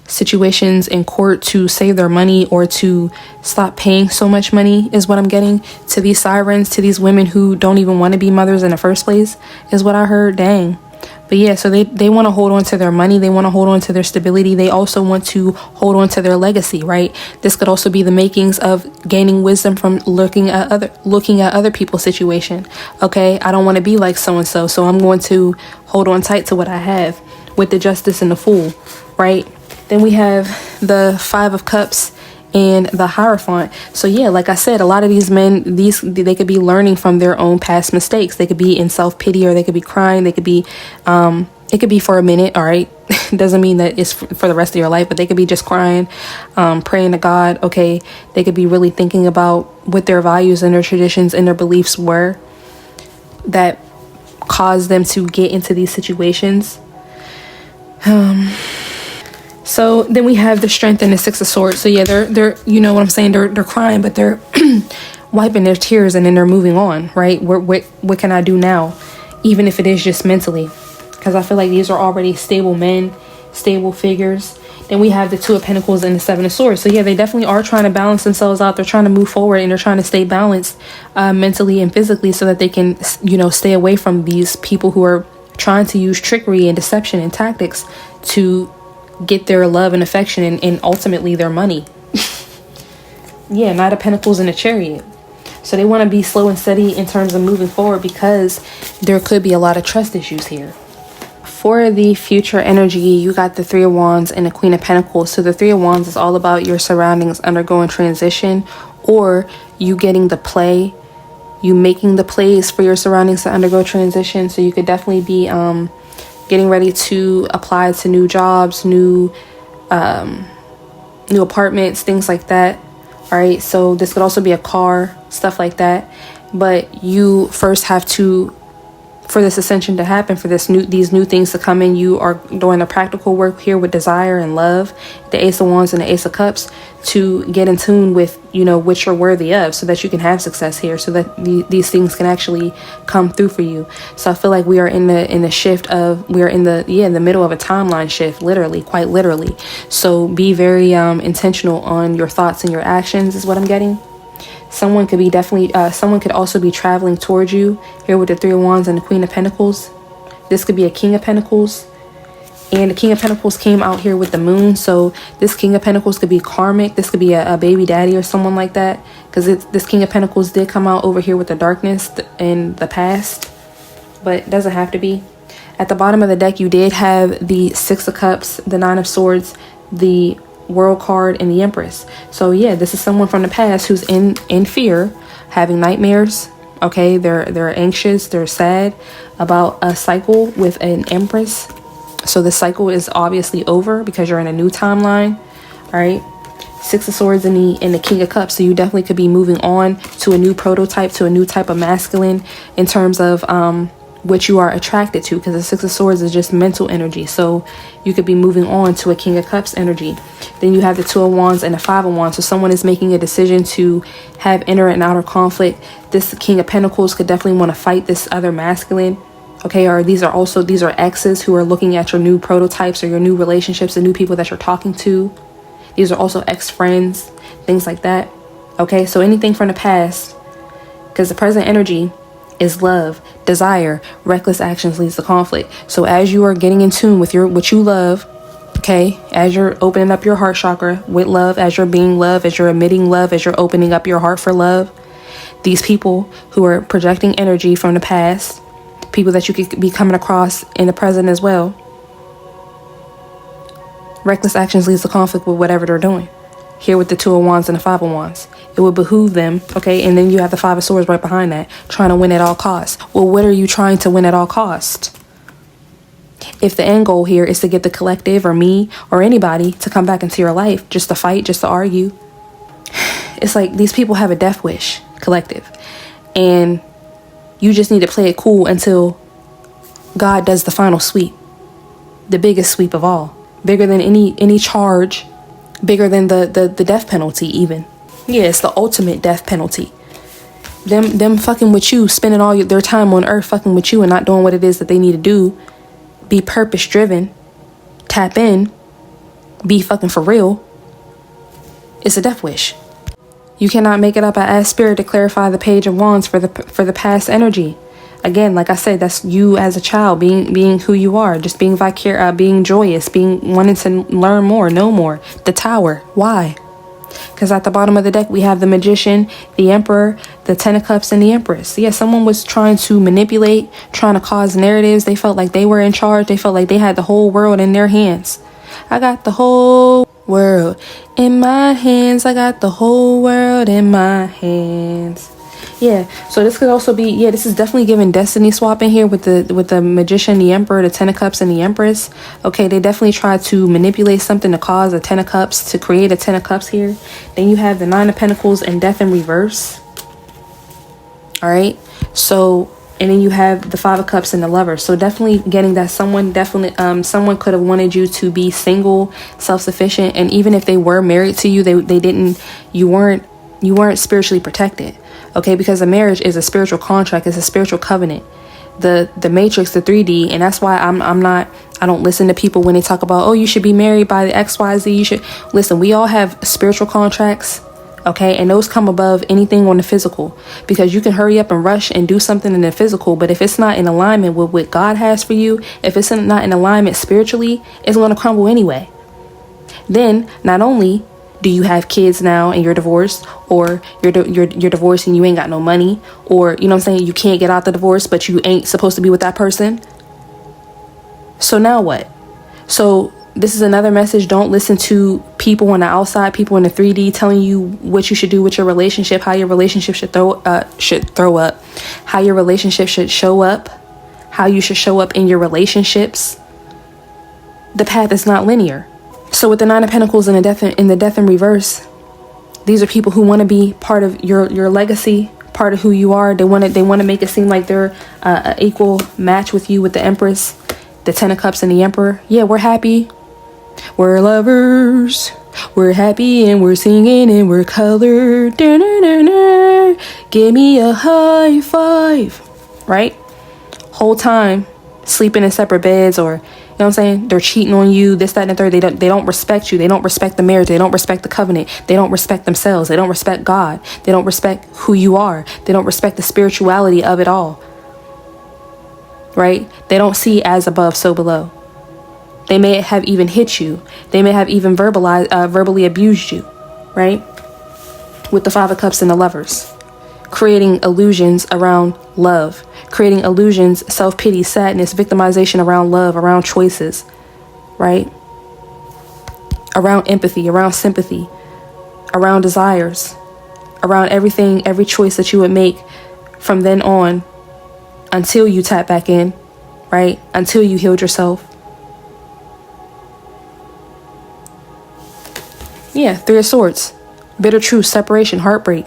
situations in court to save their money or to stop paying so much money, is what I'm getting, to these sirens, to these women who don't even want to be mothers in the first place, is what I heard. Dang. But yeah, so they want to hold on to their money. They want to hold on to their stability. They also want to hold on to their legacy, right? This could also be the makings of gaining wisdom from looking at other people's situation. Okay, I don't want to be like so-and-so, so I'm going to hold on tight to what I have, with the Justice and the Fool, right? Then we have the Five of Cups and the Hierophant. So yeah, like I said, a lot of these men, they could be learning from their own past mistakes. They could be in self-pity, or they could be crying. They could be, it could be for a minute, all right? Doesn't mean that it's for the rest of your life, but they could be just crying, praying to God, okay? They could be really thinking about what their values and their traditions and their beliefs were that caused them to get into these situations. So then we have the Strength and the Six of Swords. So yeah, they're you know what I'm saying, they're crying, but they're wiping their tears, and then they're moving on, right? What can I do now, even if it is just mentally? Because I feel like these are already stable men, stable figures. Then we have the Two of Pentacles and the Seven of Swords. So yeah, they definitely are trying to balance themselves out. They're trying to move forward, and they're trying to stay balanced mentally and physically, so that they can, you know, stay away from these people who are trying to use trickery and deception and tactics to get their love and affection and ultimately their money. Yeah, Knight of Pentacles and a Chariot. So they want to be slow and steady in terms of moving forward, because there could be a lot of trust issues here. For the future energy, you got the Three of Wands and the Queen of Pentacles. So the Three of Wands is all about your surroundings undergoing transition, or you getting the play, you making the plays for your surroundings to undergo transition. So you could definitely be getting ready to apply to new jobs, new apartments, things like that. All right, so this could also be a car, stuff like that. But you first have to, for this ascension to happen, for these new things to come in, you are doing the practical work here with desire and love, the Ace of Wands and the Ace of Cups, to get in tune with, you know, what you're worthy of, so that you can have success here, so that these things can actually come through for you. So I feel like we are in the shift of, we are in the middle of a timeline shift, literally, quite literally. So be very intentional on your thoughts and your actions, is what I'm getting. Someone could be someone could also be traveling towards you here with the Three of Wands and the Queen of Pentacles. This could be a King of Pentacles. And the King of Pentacles came out here with the Moon. So this King of Pentacles could be karmic. This could be a baby daddy or someone like that. Because this King of Pentacles did come out over here with the darkness in the past. But it doesn't have to be. At the bottom of the deck, you did have the Six of Cups, the Nine of Swords, the World card, and the Empress. So yeah, this is someone from the past who's in fear, having nightmares. Okay, they're anxious, they're sad about a cycle with an Empress. So the cycle is obviously over, because you're in a new timeline. All right, Six of Swords and the King of Cups. So you definitely could be moving on to a new prototype, to a new type of masculine, in terms of what you are attracted to, because the Six of Swords is just mental energy. So you could be moving on to a King of Cups energy. Then you have the Two of Wands and the Five of Wands. So someone is making a decision to have inner and outer conflict. This King of Pentacles could definitely want to fight this other masculine. Okay, or these are exes who are looking at your new prototypes or your new relationships, the new people that you're talking to. These are also ex-friends, things like that. Okay, so anything from the past, because the present energy is love, desire, reckless actions leads to conflict. So as you are getting in tune with what you love, okay, as you're opening up your heart chakra with love, as you're being love, as you're emitting love, as you're opening up your heart for love, these people who are projecting energy from the past, people that you could be coming across in the present as well, reckless actions leads to conflict with whatever they're doing. Here with the Two of Wands and the Five of Wands, it would behoove them, okay, and then you have the Five of Swords right behind that, trying to win at all costs. Well, what are you trying to win at all costs? If the end goal here is to get the collective or me or anybody to come back into your life just to fight, just to argue, it's like these people have a death wish, collective, and you just need to play it cool until God does the final sweep, the biggest sweep of all, bigger than any charge, bigger than the death penalty even. Yeah, it's the ultimate death penalty. Them fucking with you, spending all their time on earth fucking with you and not doing what it is that they need to do. Be purpose driven, tap in, be fucking for real. It's a death wish. You cannot make it up. I asked Spirit to clarify the Page of Wands for the past energy. Again, like I said, that's you as a child, being who you are, just being being joyous, wanting to learn more, know more. The Tower. Why? Because at the bottom of the deck, we have the Magician, the Emperor, the Ten of Cups, and the Empress. Yeah, someone was trying to manipulate, trying to cause narratives. They felt like they were in charge. They felt like they had the whole world in their hands. I got the whole world in my hands. I got the whole world in my hands. Yeah, so this could also be, yeah, this is definitely giving destiny swapping here with the Magician, the Emperor, the Ten of Cups, and the Empress. Okay, they definitely tried to manipulate something to cause a Ten of Cups, to create a Ten of Cups here. Then you have the Nine of Pentacles and Death in reverse. All right, so, and then you have the Five of Cups and the Lovers. So definitely getting that someone could have wanted you to be single, self-sufficient, and even if they were married to you, you weren't spiritually protected. Okay, because a marriage is a spiritual contract, it's a spiritual covenant. The matrix, the 3D, and that's why I don't listen to people when they talk about, oh, you should be married by the XYZ. You should listen. We all have spiritual contracts, okay, and those come above anything on the physical, because you can hurry up and rush and do something in the physical, but if it's not in alignment with what God has for you, if it's not in alignment spiritually, it's going to crumble anyway. Then not only do you have kids now and you're divorced, or you're divorced and you ain't got no money, or, you know what I'm saying, you can't get out the divorce, but you ain't supposed to be with that person. So now what? So this is another message. Don't listen to people on the outside, people in the 3D telling you what you should do with your relationship, how your relationship should throw up, how your relationship should show up, how you should show up in your relationships. The path is not linear. So with the Nine of Pentacles and the Death in reverse, these are people who want to be part of your legacy, part of who you are. They want to make it seem like they're an equal match with you, with the Empress, the Ten of Cups, and the Emperor. Yeah, we're happy. We're lovers. We're happy and we're singing and we're colored. Da-na-na-na. Give me a high five. Right? Whole time sleeping in separate beds, or, you know what I'm saying, they're cheating on you, this, that, and the third. They don't respect you. They don't respect the marriage. They don't respect the covenant. They don't respect themselves. They don't respect God. They don't respect who you are. They don't respect the spirituality of it all. Right? They don't see as above, so below. They may have even hit you. They may have even verbally abused you. Right? With the Five of Cups and the Lovers. Creating illusions around love, creating illusions, self-pity, sadness, victimization around love, around choices, right? Around empathy, around sympathy, around desires, around everything, every choice that you would make from then on until you tap back in, right? Until you healed yourself. Yeah, Three of Swords, bitter truth, separation, heartbreak.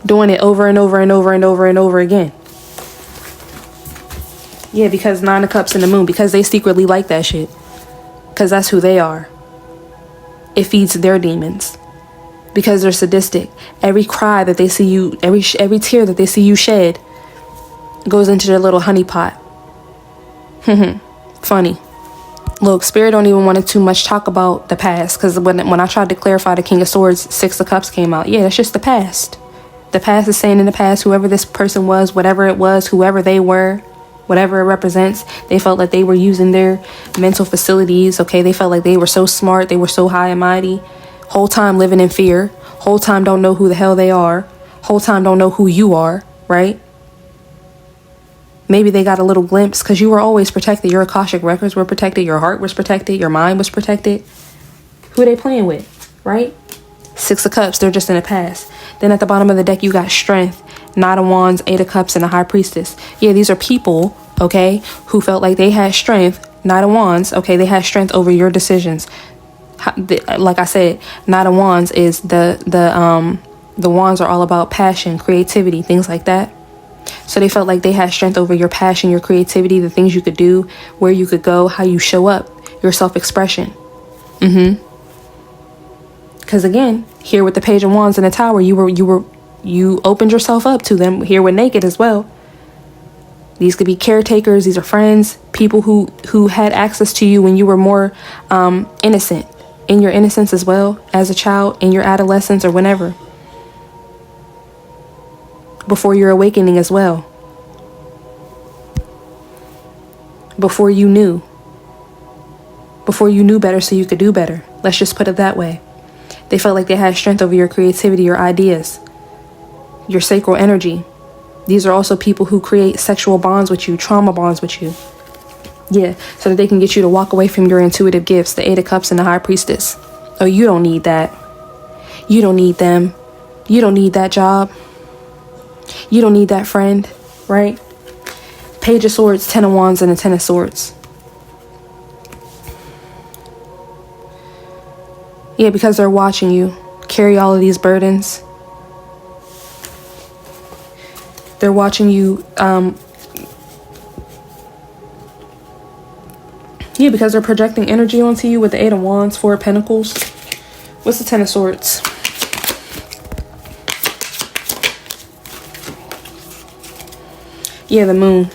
Doing it over and over and over and over and over again. Yeah, because Nine of Cups and the Moon, because they secretly like that shit. Because that's who they are. It feeds their demons. Because they're sadistic. Every cry that they see you, every tear that they see you shed goes into their little honey pot. Funny. Look, Spirit don't even want to too much talk about the past. Because when I tried to clarify the King of Swords, Six of Cups came out. Yeah, that's just the past. The past is saying in the past, whoever this person was, whatever it was, whoever they were, whatever it represents, they felt like they were using their mental facilities, okay? They felt like they were so smart, they were so high and mighty. Whole time living in fear. Whole time don't know who the hell they are. Whole time don't know who you are, right? Maybe they got a little glimpse because you were always protected. Your Akashic records were protected. Your heart was protected. Your mind was protected. Who are they playing with, right? Six of Cups, they're just in the past. Then at the bottom of the deck, you got Strength, Knight of Wands, Eight of Cups, and the High Priestess. Yeah, these are people, okay, who felt like they had strength. Knight of Wands, okay, they had strength over your decisions. Like I said, Knight of Wands is the wands are all about passion, creativity, things like that. So they felt like they had strength over your passion, your creativity, the things you could do, where you could go, how you show up, your self-expression. Because again, here with the Page of Wands and the Tower, you opened yourself up to them. Here with Naked as well. These could be caretakers. These are friends, people who had access to you when you were more innocent, in your innocence as well, as a child, in your adolescence or whenever. Before your awakening as well. Before you knew. Before you knew better so you could do better. Let's just put it that way. They felt like they had strength over your creativity, your ideas, your sacral energy. These are also people who create sexual bonds with you, trauma bonds with you. Yeah, so that they can get you to walk away from your intuitive gifts, the Eight of Cups and the High Priestess. Oh, you don't need that. You don't need them. You don't need that job. You don't need that friend, right? Page of Swords, Ten of Wands, and the Ten of Swords. Yeah, because they're watching you carry all of these burdens. They're watching you, yeah, because they're projecting energy onto you with the Eight of Wands, Four of Pentacles. What's the Ten of Swords? Yeah, the Moon.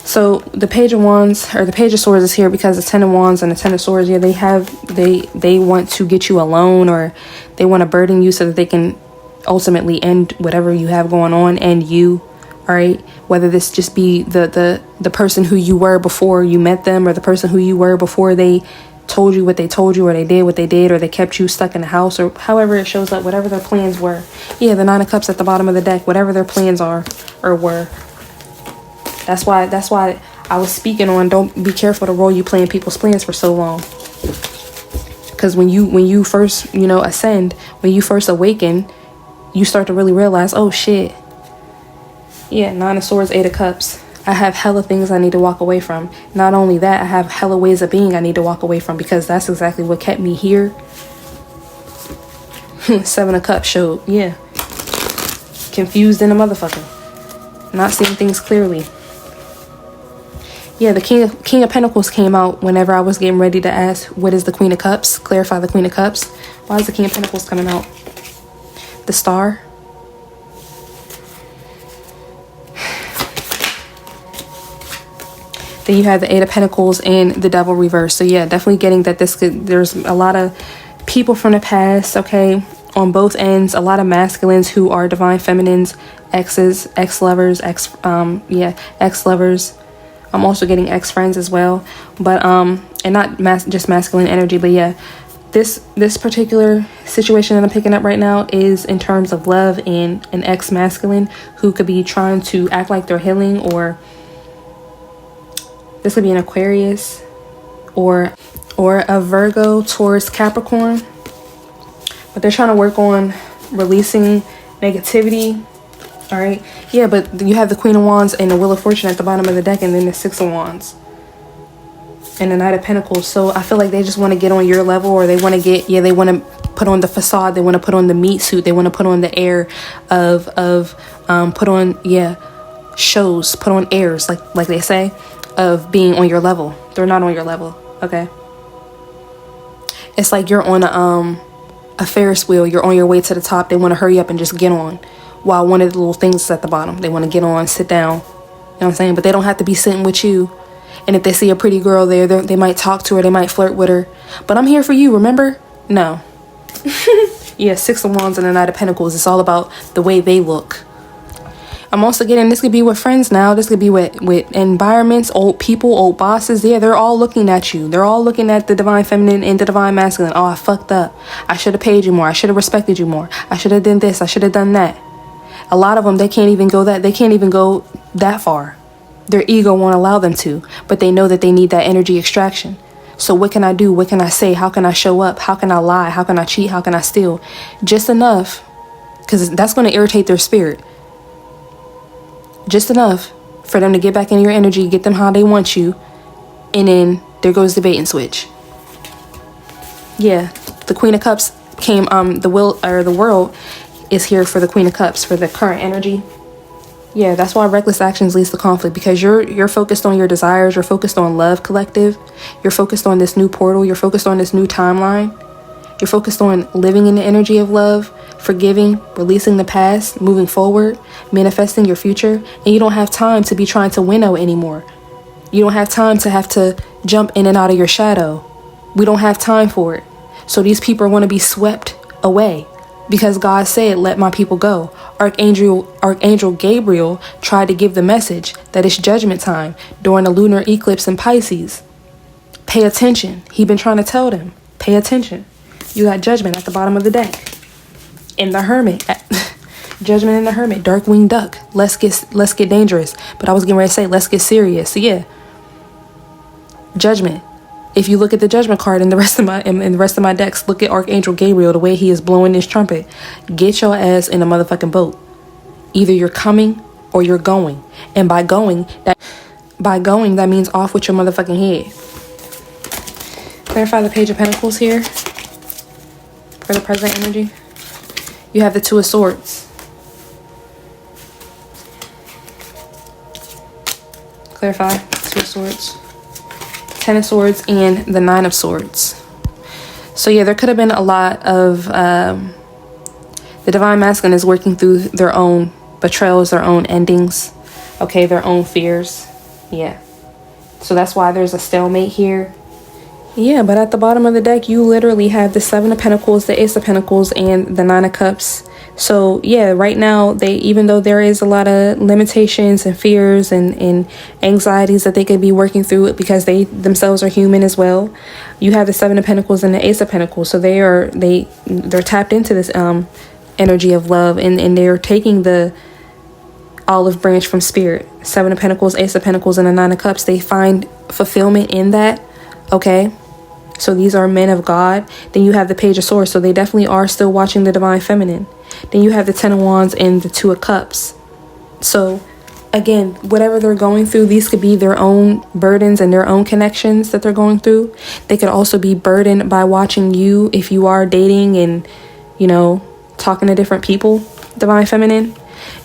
So the Page of Wands, or the Page of Swords is here because the Ten of Wands and the Ten of Swords, yeah, they want to get you alone, or they want to burden you so that they can ultimately end whatever you have going on, and you, all right? Whether this just be the person who you were before you met them, or the person who you were before they told you what they told you, or they did what they did, or they kept you stuck in the house, or however it shows up, whatever their plans were. Yeah, the Nine of Cups at the bottom of the deck, whatever their plans are or were. That's why I was speaking on don't be careful to roll you playing people's plans for so long. Because when you first, ascend, when you first awaken, you start to really realize, oh shit. Yeah, Nine of Swords, Eight of Cups. I have hella things I need to walk away from. Not only that, I have hella ways of being I need to walk away from, because that's exactly what kept me here. Seven of Cups showed, yeah. Confused in a motherfucker. Not seeing things clearly. Yeah, the King of Pentacles came out whenever I was getting ready to ask, what is the Queen of Cups? Clarify the Queen of Cups. Why is the King of Pentacles coming out? The Star. Then you have the Eight of Pentacles and the Devil reverse. So yeah, definitely getting that there's a lot of people from the past, okay, on both ends. A lot of masculines who are divine feminines, exes, ex-lovers, ex-lovers. I'm also getting ex-friends as well, but and not just masculine energy, but yeah, this particular situation that I'm picking up right now is in terms of love and an ex-masculine who could be trying to act like they're healing, or this could be an Aquarius or a Virgo, Taurus, Capricorn, but they're trying to work on releasing negativity. All right, yeah, but you have the Queen of Wands and the Wheel of Fortune at the bottom of the deck, and then the Six of Wands and the Knight of Pentacles. So I feel like they just want to get on your level, or they want to get, they want to put on the facade, they want to put on the meat suit, they want to put on the air of put on, shows, put on airs, like they say. of being on your level. They're not on your level, okay? It's like you're on a Ferris wheel. You're on your way to the top. They want to hurry up and just get on, while one of the little things is at the bottom. They want to get on, sit down. You know what I'm saying? But they don't have to be sitting with you. And if they see a pretty girl there, they might talk to her. They might flirt with her. But I'm here for you, remember? No. Yeah, Six of Wands and the Knight of Pentacles. It's all about the way they look. I'm also getting, this could be with friends now. This could be with environments, old people, old bosses. Yeah, they're all looking at you. They're all looking at the divine feminine and the divine masculine. Oh, I fucked up. I should have paid you more. I should have respected you more. I should have done this. I should have done that. A lot of them, they can't even go that far. Their ego won't allow them to, but they know that they need that energy extraction. So what can I do? What can I say? How can I show up? How can I lie? How can I cheat? How can I steal? Just enough, because that's going to irritate their spirit. Just enough for them to get back in your energy, get them how they want you, and then there goes the bait and switch. Yeah, the Queen of Cups came, the world is here for the Queen of Cups, for the current energy. Yeah, that's why reckless actions leads to conflict, because you're focused on your desires, you're focused on love collective, you're focused on this new portal, you're focused on this new timeline, you're focused on living in the energy of love, forgiving, releasing the past, moving forward, manifesting your future, and you don't have time to be trying to winnow anymore. You don't have time to have to jump in and out of your shadow. We don't have time for it. So these people want to be swept away, because God said, let my people go. Archangel Gabriel tried to give the message that it's judgment time during the lunar eclipse in Pisces. Pay attention. He's been trying to tell them, pay attention. You got judgment at the bottom of the deck. In the Hermit. Judgment in the Hermit. Dark winged duck. Let's get dangerous. But I was getting ready to say, let's get serious. So yeah. Judgment. If you look at the Judgment card in the rest of my decks, look at Archangel Gabriel, the way he is blowing his trumpet. Get your ass in a motherfucking boat. Either you're coming or you're going. And by going, that means off with your motherfucking head. Clarify the Page of Pentacles here for the present energy. You have the Two of Swords. Clarify. Two of Swords. Ten of Swords and the Nine of Swords. So yeah, there could have been a lot of the divine masculine is working through their own betrayals, their own endings, okay, their own fears. Yeah, so that's why there's a stalemate here. Yeah, but at the bottom of the deck, you literally have the Seven of Pentacles, the Ace of Pentacles, and the Nine of Cups. So yeah, right now, even though there is a lot of limitations and fears and anxieties that they could be working through, because they themselves are human as well, you have the Seven of Pentacles and the Ace of Pentacles. So they're tapped into this energy of love, and they're taking the olive branch from spirit. Seven of Pentacles, Ace of Pentacles, and the Nine of Cups. They find fulfillment in that. Okay. So these are men of God. Then you have the Page of Swords. So they definitely are still watching the divine feminine. Then you have the Ten of Wands and the Two of Cups. So again, whatever they're going through, these could be their own burdens and their own connections that they're going through. They could also be burdened by watching you if you are dating and, you know, talking to different people, divine feminine,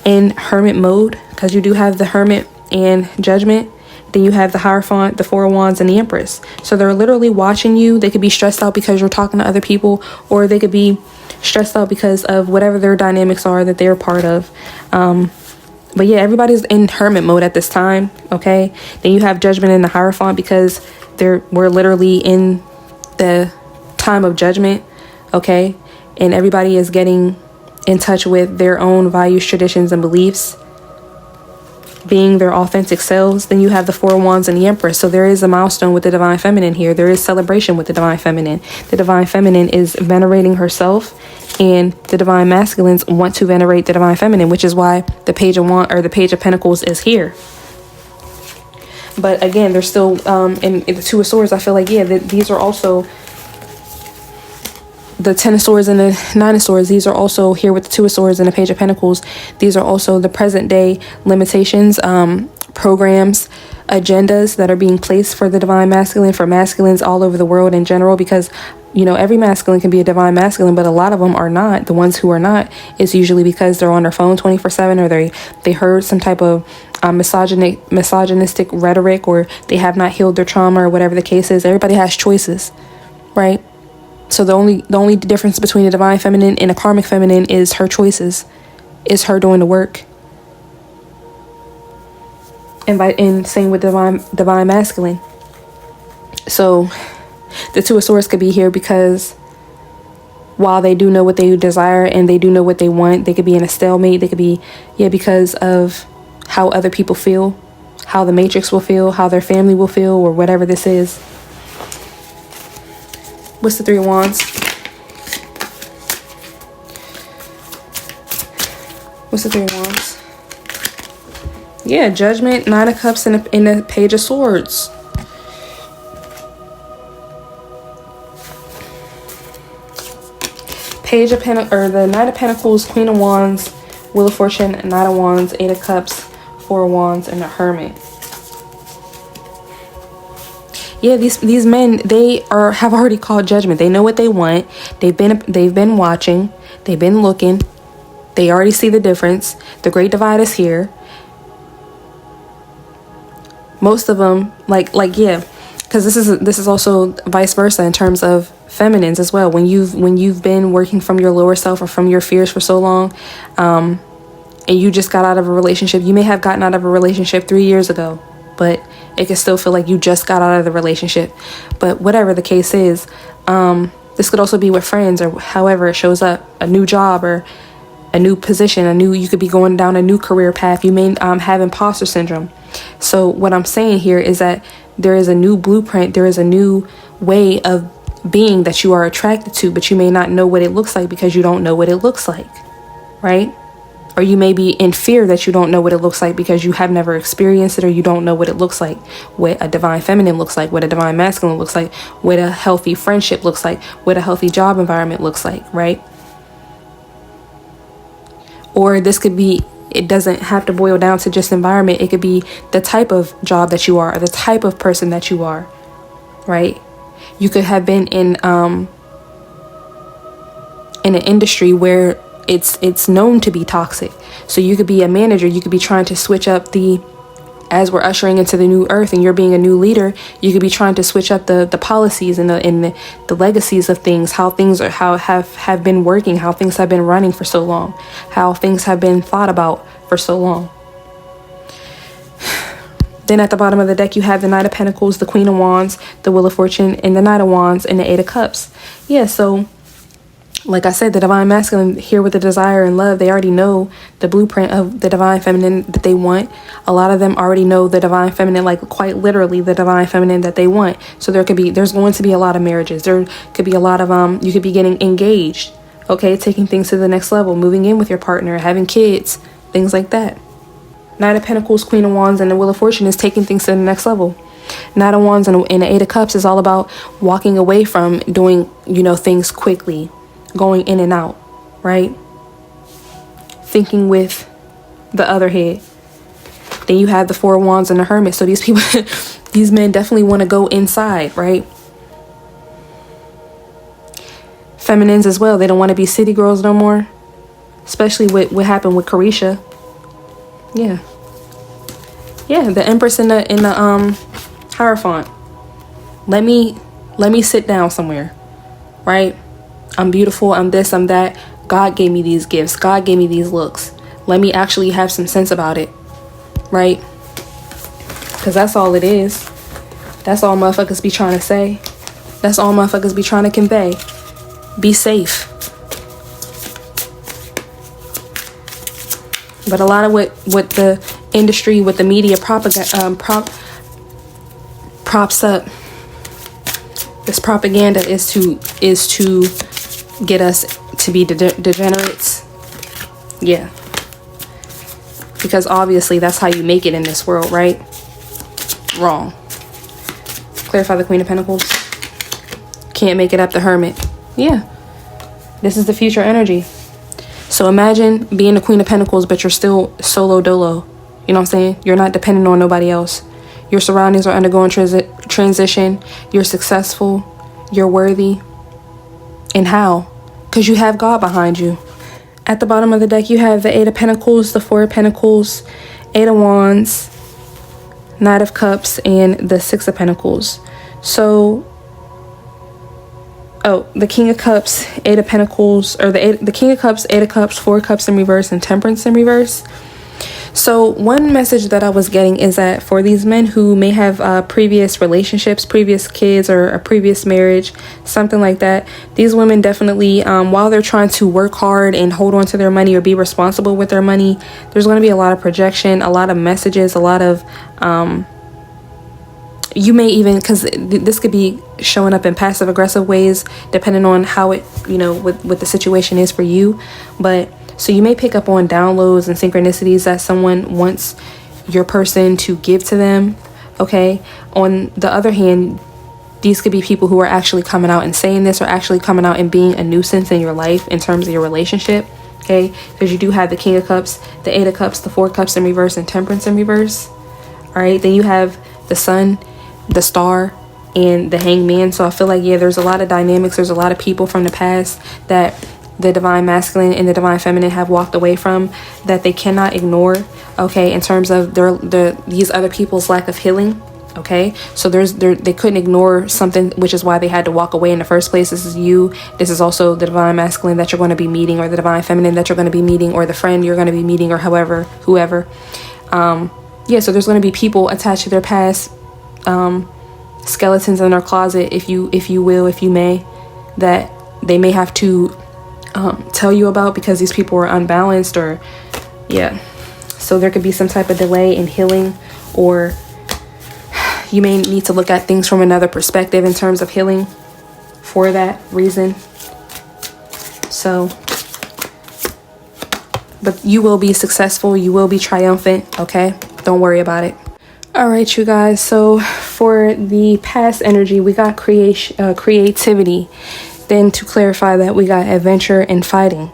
in hermit mode, because you do have the Hermit and Judgment. Then you have the Hierophant, the Four of Wands, and the Empress. So they're literally watching you. They could be stressed out because you're talking to other people, or they could be stressed out because of whatever their dynamics are that they're part of. But yeah, everybody's in hermit mode at this time, okay? Then you have Judgment and the Hierophant, because we're literally in the time of judgment, okay? And everybody is getting in touch with their own values, traditions, and beliefs, being their authentic selves. Then you have the Four of Wands and the Empress. So there is a milestone with the divine feminine here. There is celebration with the divine feminine. The divine feminine is venerating herself, and the divine masculines want to venerate the divine feminine, which is why the Page of Pentacles is here. But again, they're still in the Two of Swords. I feel like, yeah, these are also the Ten of Swords and the Nine of Swords. These are also here with the Two of Swords and the Page of Pentacles. These are also the present day limitations, programs, agendas that are being placed for the divine masculine, for masculines all over the world in general, because, you know, every masculine can be a divine masculine, but a lot of them are not. The ones who are not is usually because they're on their phone 24/7, or they heard some type of misogynistic rhetoric, or they have not healed their trauma, or whatever the case is. Everybody has choices, right? So the only difference between a divine feminine and a karmic feminine is her choices, is her doing the work. And same with divine masculine. So the Two of Swords could be here because while they do know what they desire and they do know what they want, they could be in a stalemate. They could be, because of how other people feel, how the matrix will feel, how their family will feel, or whatever this is. What's the Three of Wands? What's the Three of Wands? Yeah, Judgment, Nine of Cups, and a Page of Swords. Page of Pentacles, or the Knight of Pentacles, Queen of Wands, Wheel of Fortune, Knight of Wands, Eight of Cups, Four of Wands, and the Hermit. Yeah, these men, they have already called judgment. They know what they want. They've been watching. They've been looking. They already see the difference. The Great Divide is here. Most of them, yeah, because this is also vice versa in terms of feminines as well. When you've been working from your lower self or from your fears for so long, and you just got out of a relationship. You may have gotten out of a relationship 3 years ago, but it can still feel like you just got out of the relationship. But whatever the case is, this could also be with friends, or however it shows up, a new job or a new position, you could be going down a new career path. You may have imposter syndrome. So what I'm saying here is that there is a new blueprint. There is a new way of being that you are attracted to, but you may not know what it looks like because you don't know what it looks like, right? Or you may be in fear that you don't know what it looks like because you have never experienced it, or you don't know what it looks like, what a divine feminine looks like, what a divine masculine looks like, what a healthy friendship looks like, what a healthy job environment looks like, right? Or this could be, it doesn't have to boil down to just environment. It could be the type of job that you are, or the type of person that you are, right? You could have been in an industry where it's known to be toxic. So you could be a manager. You could be trying to switch up as we're ushering into the new earth and you're being a new leader, you could be trying to switch up the policies and the legacies of things, how things are, how have been working, how things have been running for so long, how things have been thought about for so long. Then at the bottom of the deck, you have the Knight of Pentacles, the Queen of Wands, the Wheel of Fortune, and the Knight of Wands, and the Eight of Cups. Yeah, so like I said, the divine masculine here with the desire and love, they already know the blueprint of the divine feminine that they want. A lot of them already know the divine feminine, like quite literally the divine feminine that they want. So there's going to be a lot of marriages. There could be a lot of, you could be getting engaged, okay, taking things to the next level, moving in with your partner, having kids, things like that. Knight of Pentacles, Queen of Wands, and the Wheel of Fortune is taking things to the next level. Knight of Wands and the Eight of Cups is all about walking away from doing, things quickly, going in and out, right? Thinking with the other head. Then you have the Four of Wands and the Hermit. So these people, these men definitely want to go inside, right? Feminines as well. They don't want to be city girls no more. Especially with what happened with Carisha. Yeah. Yeah, the Empress in the Hierophant. Let me sit down somewhere, right? I'm beautiful, I'm this, I'm that. God gave me these gifts. God gave me these looks. Let me actually have some sense about it, right? Because that's all it is. That's all motherfuckers be trying to say. That's all motherfuckers be trying to convey. Be safe. But a lot of what the industry, what the media props up, this propaganda is to get us to be degenerates. Yeah. Because obviously that's how you make it in this world, right? Wrong. Clarify the Queen of Pentacles. Can't make it up the Hermit. Yeah. This is the future energy. So imagine being the Queen of Pentacles, but you're still solo dolo. You know what I'm saying? You're not dependent on nobody else. Your surroundings are undergoing transition. You're successful. You're worthy. And how? Because you have God behind you. At the bottom of the deck, you have the Eight of Pentacles, the Four of Pentacles, Eight of Wands, Knight of Cups, and the Six of Pentacles. So, the King of Cups, Eight of Pentacles, or the King of Cups, Eight of Cups, Four of Cups in reverse, and Temperance in reverse. So one message that I was getting is that for these men who may have previous relationships, previous kids, or a previous marriage, something like that, these women definitely, while they're trying to work hard and hold on to their money or be responsible with their money, there's going to be a lot of projection, a lot of messages, a lot of, you may even, because this could be showing up in passive aggressive ways, depending on how it, what the situation is for you. But so you may pick up on downloads and synchronicities that someone wants your person to give to them. Okay. On the other hand, these could be people who are actually coming out and saying this, or actually coming out and being a nuisance in your life in terms of your relationship. Okay. Because you do have the King of Cups, the Eight of Cups, the Four of Cups in reverse, and Temperance in reverse. All right. Then you have the Sun, the Star, and the Hangman. So I feel like, yeah, there's a lot of dynamics. There's a lot of people from the past that the divine masculine and the divine feminine have walked away from, that they cannot ignore. Okay, in terms of these other people's lack of healing. Okay, so they couldn't ignore something, which is why they had to walk away in the first place. This is you. This is also the divine masculine that you're going to be meeting, or the divine feminine that you're going to be meeting, or the friend you're going to be meeting, or whoever. Yeah, so there's going to be people attached to their past, skeletons in their closet, if you may, that they may have to tell you about, because these people are unbalanced, or so there could be some type of delay in healing, or you may need to look at things from another perspective in terms of healing for that reason. So, but you will be successful, you will be triumphant. Okay, don't worry about it. All right, you guys, so for the past energy, we got creativity. Then to clarify that, we got adventure and fighting.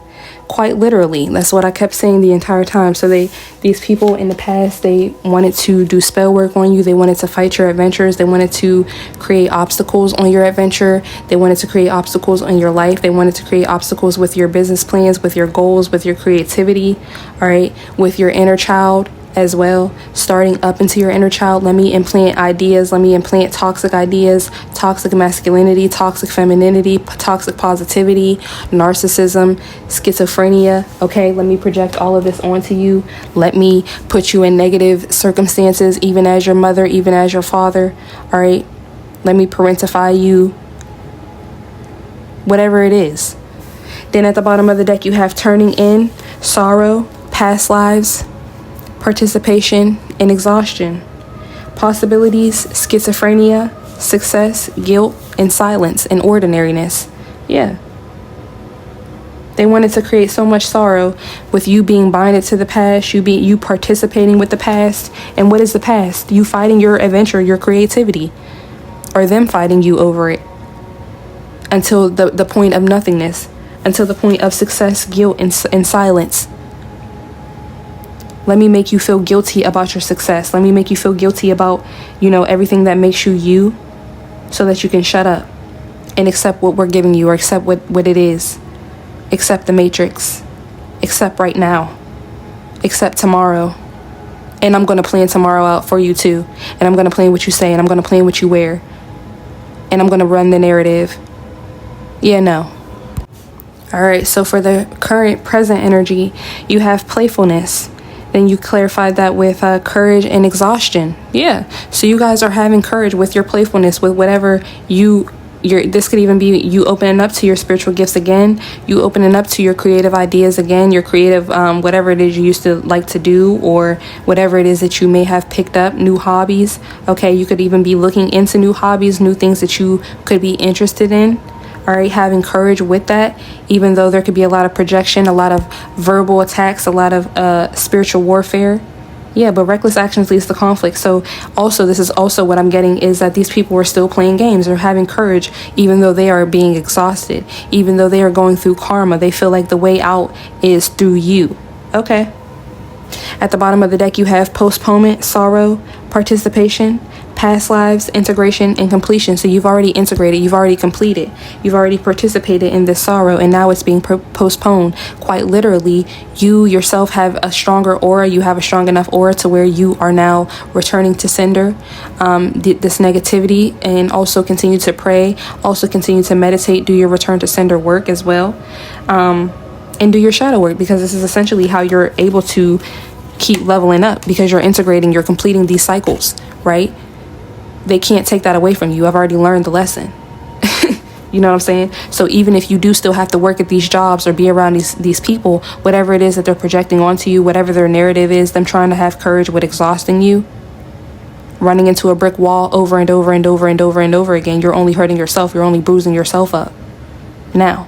Quite literally, that's what I kept saying the entire time. So these people in the past, they wanted to do spell work on you. They wanted to fight your adventures. They wanted to create obstacles on your adventure. They wanted to create obstacles on your life. They wanted to create obstacles with your business plans, with your goals, with your creativity, all right, with your inner child as well. Starting up into your inner child, let me implant ideas, let me implant toxic ideas, toxic masculinity, toxic femininity, toxic positivity, narcissism, schizophrenia. Okay, let me project all of this onto you. Let me put you in negative circumstances, even as your mother, even as your father. All right, let me parentify you, whatever it is. Then at the bottom of the deck, you have turning in, sorrow, past lives, participation, and exhaustion. Possibilities, schizophrenia, success, guilt, and silence, and ordinariness. Yeah. They wanted to create so much sorrow with you being binded to the past, you participating with the past. And what is the past? You fighting your adventure, your creativity, or them fighting you over it until the point of nothingness, until the point of success, guilt, and silence. Let me make you feel guilty about your success. Let me make you feel guilty about, everything that makes you you, so that you can shut up and accept what we're giving you, or accept what it is. Accept the matrix. Accept right now. Accept tomorrow. And I'm going to plan tomorrow out for you too. And I'm going to plan what you say, and I'm going to plan what you wear. And I'm going to run the narrative. Yeah, no. All right, so for the current present energy, you have playfulness. Then you clarified that with courage and exhaustion. Yeah. So you guys are having courage with your playfulness, with whatever this could even be you opening up to your spiritual gifts again. You opening up to your creative ideas again, your creative, whatever it is you used to like to do, or whatever it is that you may have picked up, new hobbies. Okay. You could even be looking into new hobbies, new things that you could be interested in. All right, having courage with that, even though there could be a lot of projection, a lot of verbal attacks, a lot of spiritual warfare. Yeah, but reckless actions leads to conflict. So also, this is also what I'm getting, is that these people are still playing games. They're having courage, even though they are being exhausted, even though they are going through karma. They feel like the way out is through you. Okay. At the bottom of the deck, you have postponement, sorrow, participation, past lives, integration, and completion. So you've already integrated, you've already completed, you've already participated in this sorrow, and now it's being postponed. Quite literally, you yourself have a stronger aura, you have a strong enough aura to where you are now returning to sender this negativity, and also continue to pray, also continue to meditate, do your return to sender work as well, and do your shadow work, because this is essentially how you're able to keep leveling up, because you're integrating, you're completing these cycles, right? They can't take that away from you. I've already learned the lesson. You know what I'm saying? So even if you do still have to work at these jobs or be around these people, whatever it is that they're projecting onto you, whatever their narrative is, them trying to have courage with exhausting you, running into a brick wall over and over and over and over and over again, you're only hurting yourself. You're only bruising yourself up. Now,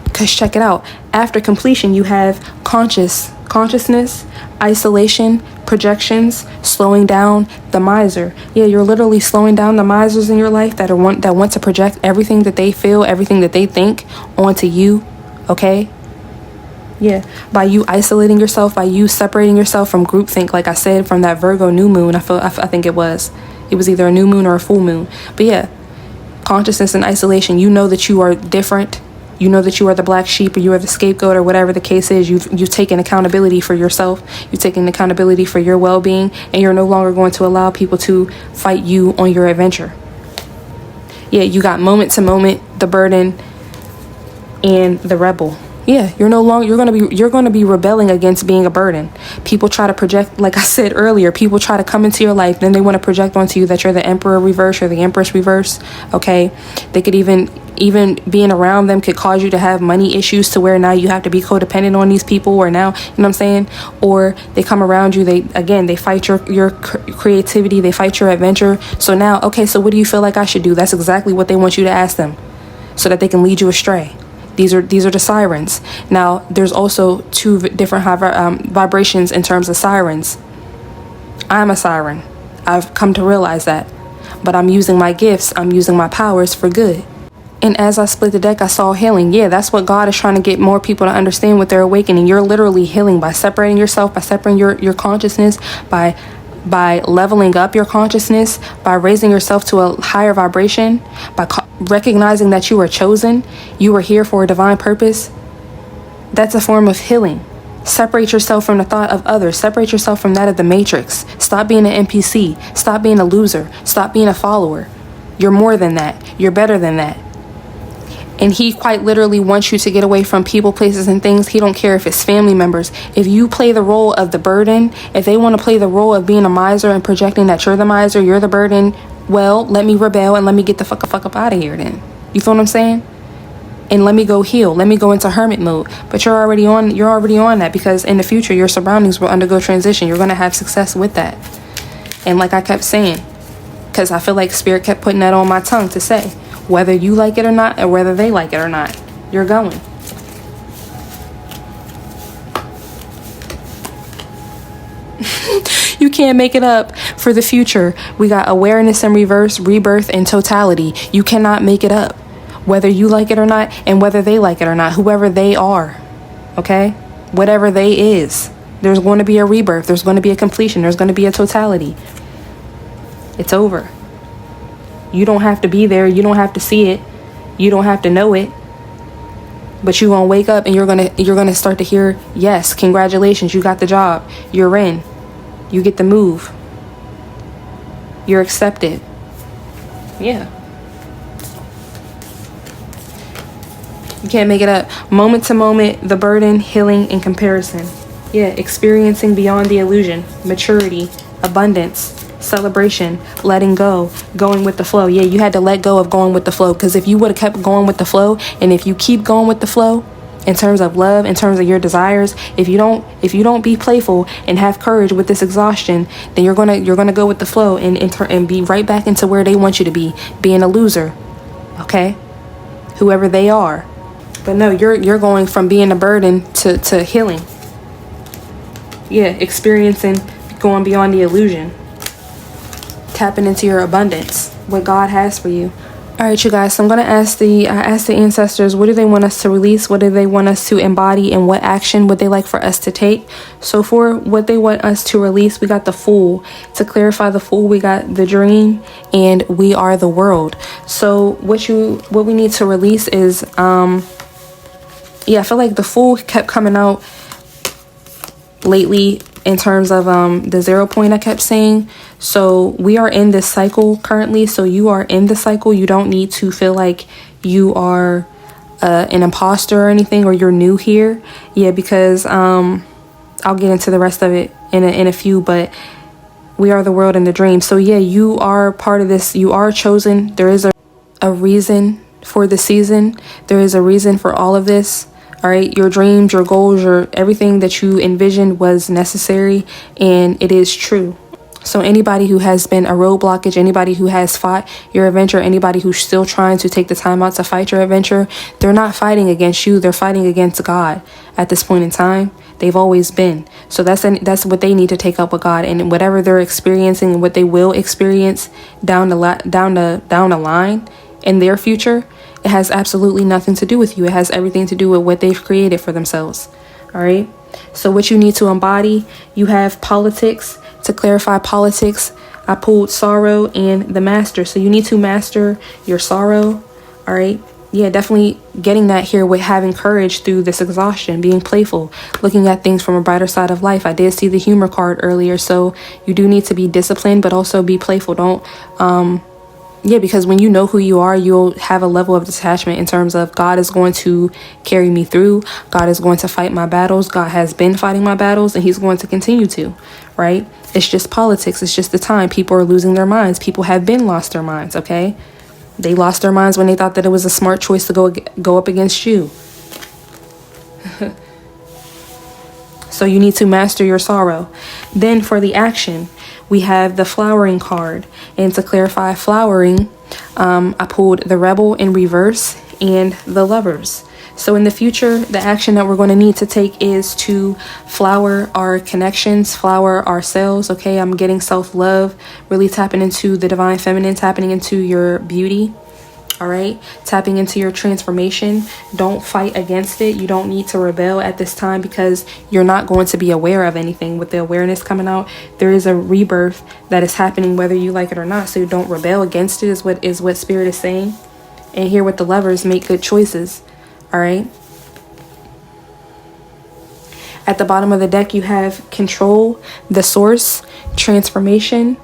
because check it out. After completion, you have consciousness, isolation, projections, slowing down, the miser. Yeah, you're literally slowing down the misers in your life that want to project everything that they feel, everything that they think onto you. Okay? Yeah, by you isolating yourself, by you separating yourself from groupthink, like I said, from that Virgo new moon. I think it was either a new moon or a full moon. But yeah, consciousness and isolation. You know that you are different. You know that you are the black sheep, or you are the scapegoat, or whatever the case is. You've taken accountability for yourself. You've taken accountability for your well-being, and you're no longer going to allow people to fight you on your adventure. Yeah, you got moment to moment, the burden, and the rebel. Yeah, you're going to be rebelling against being a burden. People try to project, like I said earlier, people try to come into your life, then they want to project onto you that you're the emperor reverse or the empress reverse. Okay, they could even being around them could cause you to have money issues, to where now you have to be codependent on these people, or now, you know what I'm saying? Or they come around you, they fight your creativity, they fight your adventure. So now, okay, so what do you feel like I should do? That's exactly what they want you to ask them, so that they can lead you astray. These are the sirens. Now, there's also two different vibrations in terms of sirens. I'm a siren. I've come to realize that. But I'm using my gifts, I'm using my powers for good. And as I split the deck, I saw healing. Yeah, that's what God is trying to get more people to understand with their awakening. You're literally healing by separating yourself, by separating your consciousness, by leveling up your consciousness, by raising yourself to a higher vibration, by recognizing that you are chosen, you are here for a divine purpose. That's a form of healing. Separate yourself from the thought of others. Separate yourself from that of the matrix. Stop being an NPC. Stop being a loser. Stop being a follower. You're more than that. You're better than that. And he quite literally wants you to get away from people, places, and things. He don't care if it's family members. If you play the role of the burden, if they want to play the role of being a miser and projecting that you're the miser, you're the burden, well, let me rebel and let me get the fuck up out of here then. You feel what I'm saying? And let me go heal. Let me go into hermit mode. But you're already on that, because in the future, your surroundings will undergo transition. You're going to have success with that. And like I kept saying, because I feel like Spirit kept putting that on my tongue to say, whether you like it or not, or whether they like it or not, you're going. You can't make it up for the future. We got awareness in reverse, rebirth, and totality. You cannot make it up, whether you like it or not, and whether they like it or not, whoever they are. Okay? Whatever they is. There's going to be a rebirth. There's going to be a completion. There's going to be a totality. It's over. You don't have to be there. You don't have to see it. You don't have to know it. But you're going to wake up and you're going to start to hear, yes, congratulations, you got the job. You're in. You get the move. You're accepted. Yeah. You can't make it up. Moment to moment, the burden, healing, and comparison. Yeah, experiencing beyond the illusion, maturity, abundance, celebration, letting go, going with the flow. Yeah, you had to let go of going with the flow, because if you would have kept going with the flow, and if you keep going with the flow in terms of love, in terms of your desires, if you don't be playful and have courage with this exhaustion, then you're gonna go with the flow and be right back into where they want you to be, being a loser. Okay, whoever they are. But no, you're going from being a burden to healing. Yeah, experiencing, going beyond the illusion. Tapping into your abundance, what God has for you. All right, you guys, so I'm going to ask the ancestors, what do they want us to release? What do they want us to embody? And what action would they like for us to take? So for what they want us to release, we got the Fool. To clarify the Fool, we got the Dream, and we are the world. So what we need to release is, I feel like the Fool kept coming out lately in terms of the 0 point I kept saying. So we are in this cycle currently. So you are in the cycle. You don't need to feel like you are an imposter or anything, or you're new here. Yeah, because I'll get into the rest of it in a few, but we are the world and the dream. So yeah, you are part of this. You are chosen. There is a reason for the season. There is a reason for all of this. All right, your dreams, your goals, your everything that you envisioned was necessary, and it is true. So anybody who has been a road blockage, anybody who has fought your adventure, anybody who's still trying to take the time out to fight your adventure, they're not fighting against you. They're fighting against God at this point in time. They've always been. So that's what they need to take up with God, and whatever they're experiencing and what they will experience down the line in their future, it has absolutely nothing to do with you. It has everything to do with what they've created for themselves. All right. So what you need to embody, you have politics. To clarify politics, I pulled sorrow and the master. So you need to master your sorrow. All right. Yeah, definitely getting that here with having courage through this exhaustion, being playful, looking at things from a brighter side of life. I did see the humor card earlier. So you do need to be disciplined, but also be playful. Don't, because when you know who you are, you'll have a level of detachment in terms of God is going to carry me through. God is going to fight my battles. God has been fighting my battles, and he's going to continue to, right? It's just politics. It's just the time. People are losing their minds. People have been lost their minds, okay? They lost their minds when they thought that it was a smart choice to go up against you. So you need to master your sorrow. Then for the action, we have the flowering card. And to clarify flowering, I pulled the Rebel in reverse and the Lovers. So in the future, the action that we're going to need to take is to flower our connections, flower ourselves. Okay, I'm getting self-love, really tapping into the divine feminine, tapping into your beauty. All right, tapping into your transformation. Don't fight against it. You don't need to rebel at this time, because you're not going to be aware of anything. With the awareness coming out, there is a rebirth that is happening whether you like it or not. So don't rebel against it is what Spirit is saying. And here with the Lovers, make good choices. All right. At the bottom of the deck, you have control, the source, transformation,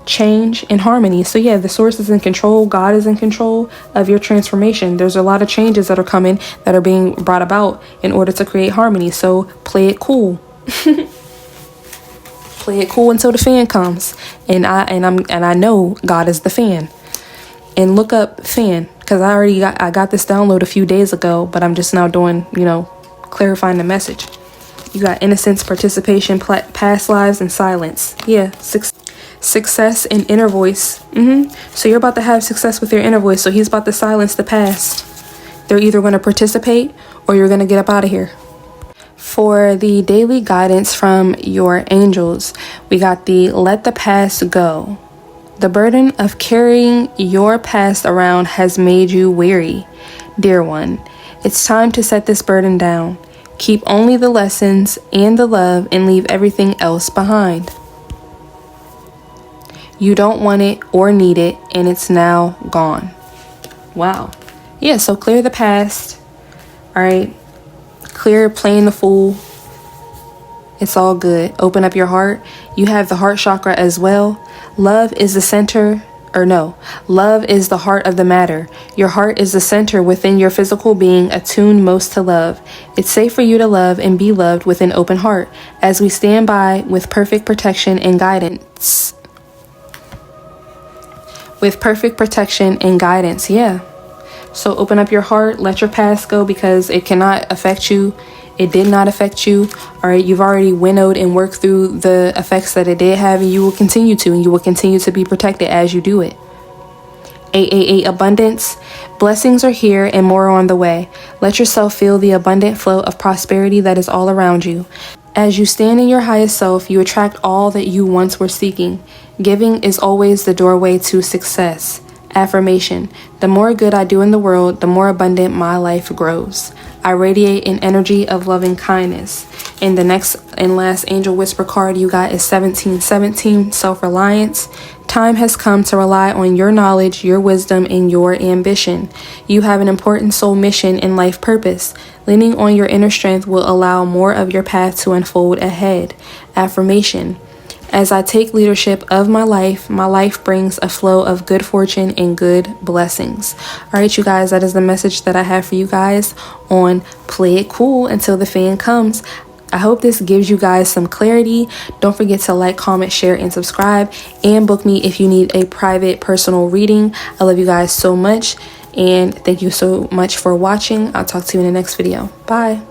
change, and harmony. So yeah, the source is in control. God is in control of your transformation. There's a lot of changes that are coming, that are being brought about in order to create harmony. So play it cool. Play it cool until the fan comes. And I know God is the fan. And look up fan, because I got this download a few days ago, but I'm just now doing, clarifying the message. You got innocence, participation, past lives, and silence. Yeah, success and inner voice. So you're about to have success with your inner voice. So he's about to silence the past. They're either going to participate or you're going to get up out of here. For the daily guidance from your angels, we got the let the past go. The burden of carrying your past around has made you weary. Dear one, it's time to set this burden down. Keep only the lessons and the love, and leave everything else behind. You don't want it or need it, and it's now gone. Wow. Yeah, so clear the past. All right. Clear playing the fool. It's all good. Open up your heart. You have the heart chakra as well. Love is the center, love is the heart of the matter. Your heart is the center within your physical being, attuned most to love. It's safe for you to love and be loved with an open heart, as we stand by with perfect protection and guidance. With perfect protection and guidance, yeah. So open up your heart, let your past go, because it cannot affect you. It did not affect you. All right, you've already winnowed and worked through the effects that it did have, and you will continue to, and you will continue to be protected as you do it. 888 abundance. Blessings are here and more are on the way. Let yourself feel the abundant flow of prosperity that is all around you. As you stand in your highest self, you attract all that you once were seeking. Giving is always the doorway to success. Affirmation: the more good I do in the world, the more abundant my life grows. I radiate an energy of loving kindness. And the next and last angel whisper card you got is 1717, self-reliance. Time has come to rely on your knowledge, your wisdom, and your ambition. You have an important soul mission and life purpose. Leaning on your inner strength will allow more of your path to unfold ahead. Affirmation: as I take leadership of my life brings a flow of good fortune and good blessings. All right, you guys, that is the message that I have for you guys on Play It Cool Until the Fan Comes. I hope this gives you guys some clarity. Don't forget to like, comment, share, and subscribe, and book me if you need a private personal reading. I love you guys so much, and thank you so much for watching. I'll talk to you in the next video. Bye.